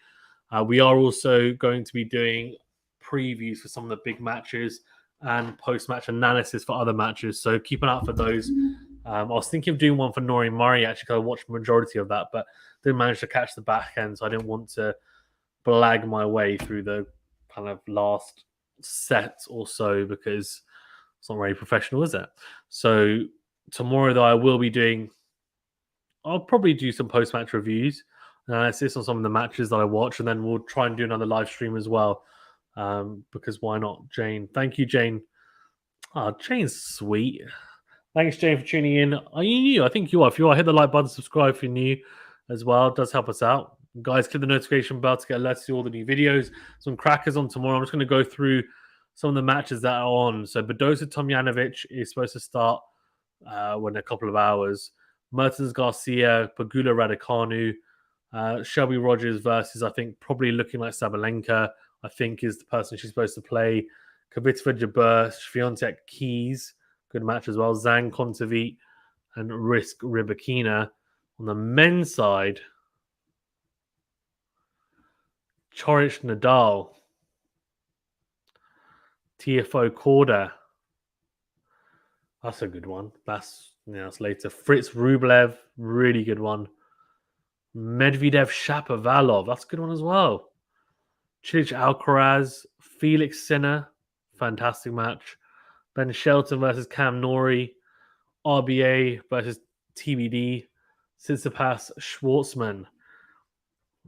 A: We are also going to be doing previews for some of the big matches and post-match analysis for other matches. So keep an eye out for those. I was thinking of doing one for Nori Murray, actually, because I watched the majority of that, but didn't manage to catch the back end, so I didn't want to blag my way through the kind of last set or so because it's not very professional, is it? So tomorrow, though, I'll probably do some post-match reviews, analysis on some of the matches that I watch, and then we'll try and do another live stream as well. Because why not, Jane? Thank you, Jane. Oh, Jane's sweet. Thanks, Jane, for tuning in. Are you new? I think you are. If you are, hit the like button, subscribe if you're new as well. It does help us out. Guys, click the notification bell to get alerts to all the new videos. Some crackers on tomorrow. I'm just going to go through some of the matches that are on. So Badosa Tomjanovic is supposed to start in a couple of hours. Mertens Garcia, Pegula Raducanu, Shelby Rogers versus, I think, probably looking like Sabalenka, I think is the person she's supposed to play. Kvitova Jabeur, Swiatek Keys, good match as well. Zhang Kontaveit and Risk Rybakina. On the men's side, Coric Nadal, TFO Korda. That's a good one. That's later. Fritz Rublev, really good one. Medvedev Shapovalov, that's a good one as well. Cilic Alcaraz, Felix Sinner, fantastic match. Ben Shelton versus Cam Norrie, RBA versus TBD, Tsitsipas Schwartzman.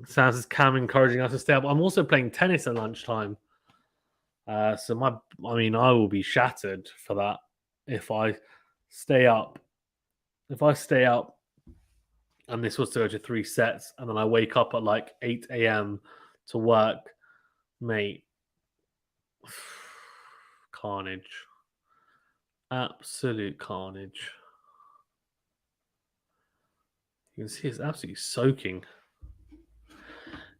A: Sounds as Cam encouraging us to stay up. I'm also playing tennis at lunchtime. I will be shattered for that. if I stay up, and this was to go to 3 sets, and then I wake up at like 8 a.m. to work, mate. Carnage. Absolute carnage. You can see it's absolutely soaking.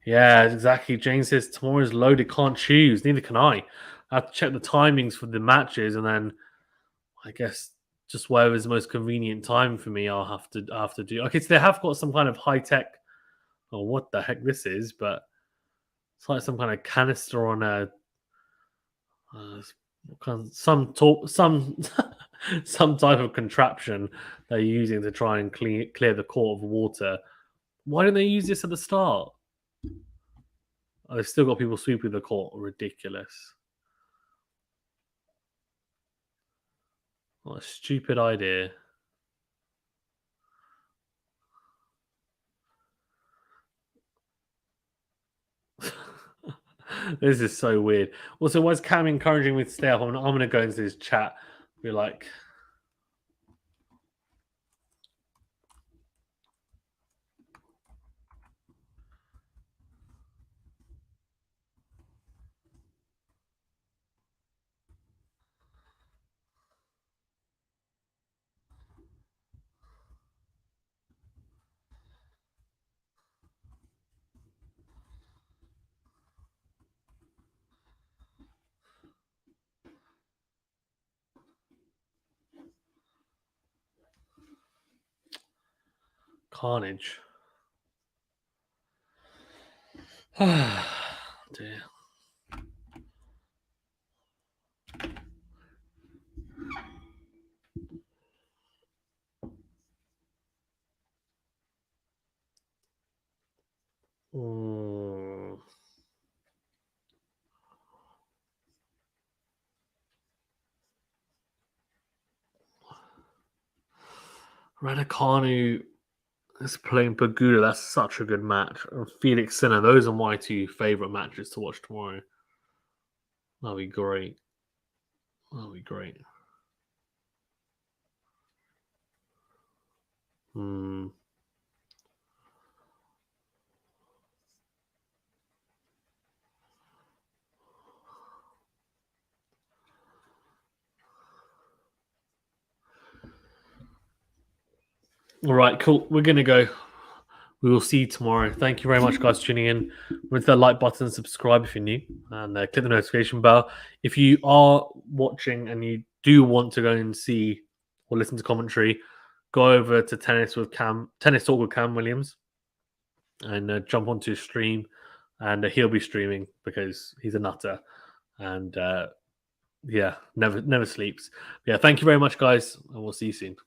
A: Yeah, exactly. Jane says tomorrow's loaded, can't choose. Neither can I. I have to check the timings for the matches, and then I guess just whatever's the most convenient time for me, I'll have to do. Okay, so they have got some kind of high tech. Oh, what the heck this is? But it's like some kind of canister on a some some type of contraption they're using to try and clear the court of water. Why don't they use this at the start? Oh, they've still got people sweeping the court. Ridiculous. What a stupid idea. This is so weird. Also, why is Cam encouraging me to stay up? I'm going to go into his chat. Be like, carnage. Dear. Raducanu is playing Paguda. That's such a good match. And Felix Sinner. Those are my 2 favorite matches to watch tomorrow. That'll be great. That'll be great. All right, cool. We're going to go. We will see you tomorrow. Thank you very much, guys, for tuning in. Remember that like button, subscribe if you're new, and click the notification bell. If you are watching and you do want to go and see or listen to commentary, go over to Tennis Talk with Cam Williams, and jump onto his stream. And he'll be streaming because he's a nutter, and yeah, never sleeps. Yeah, thank you very much, guys, and we'll see you soon.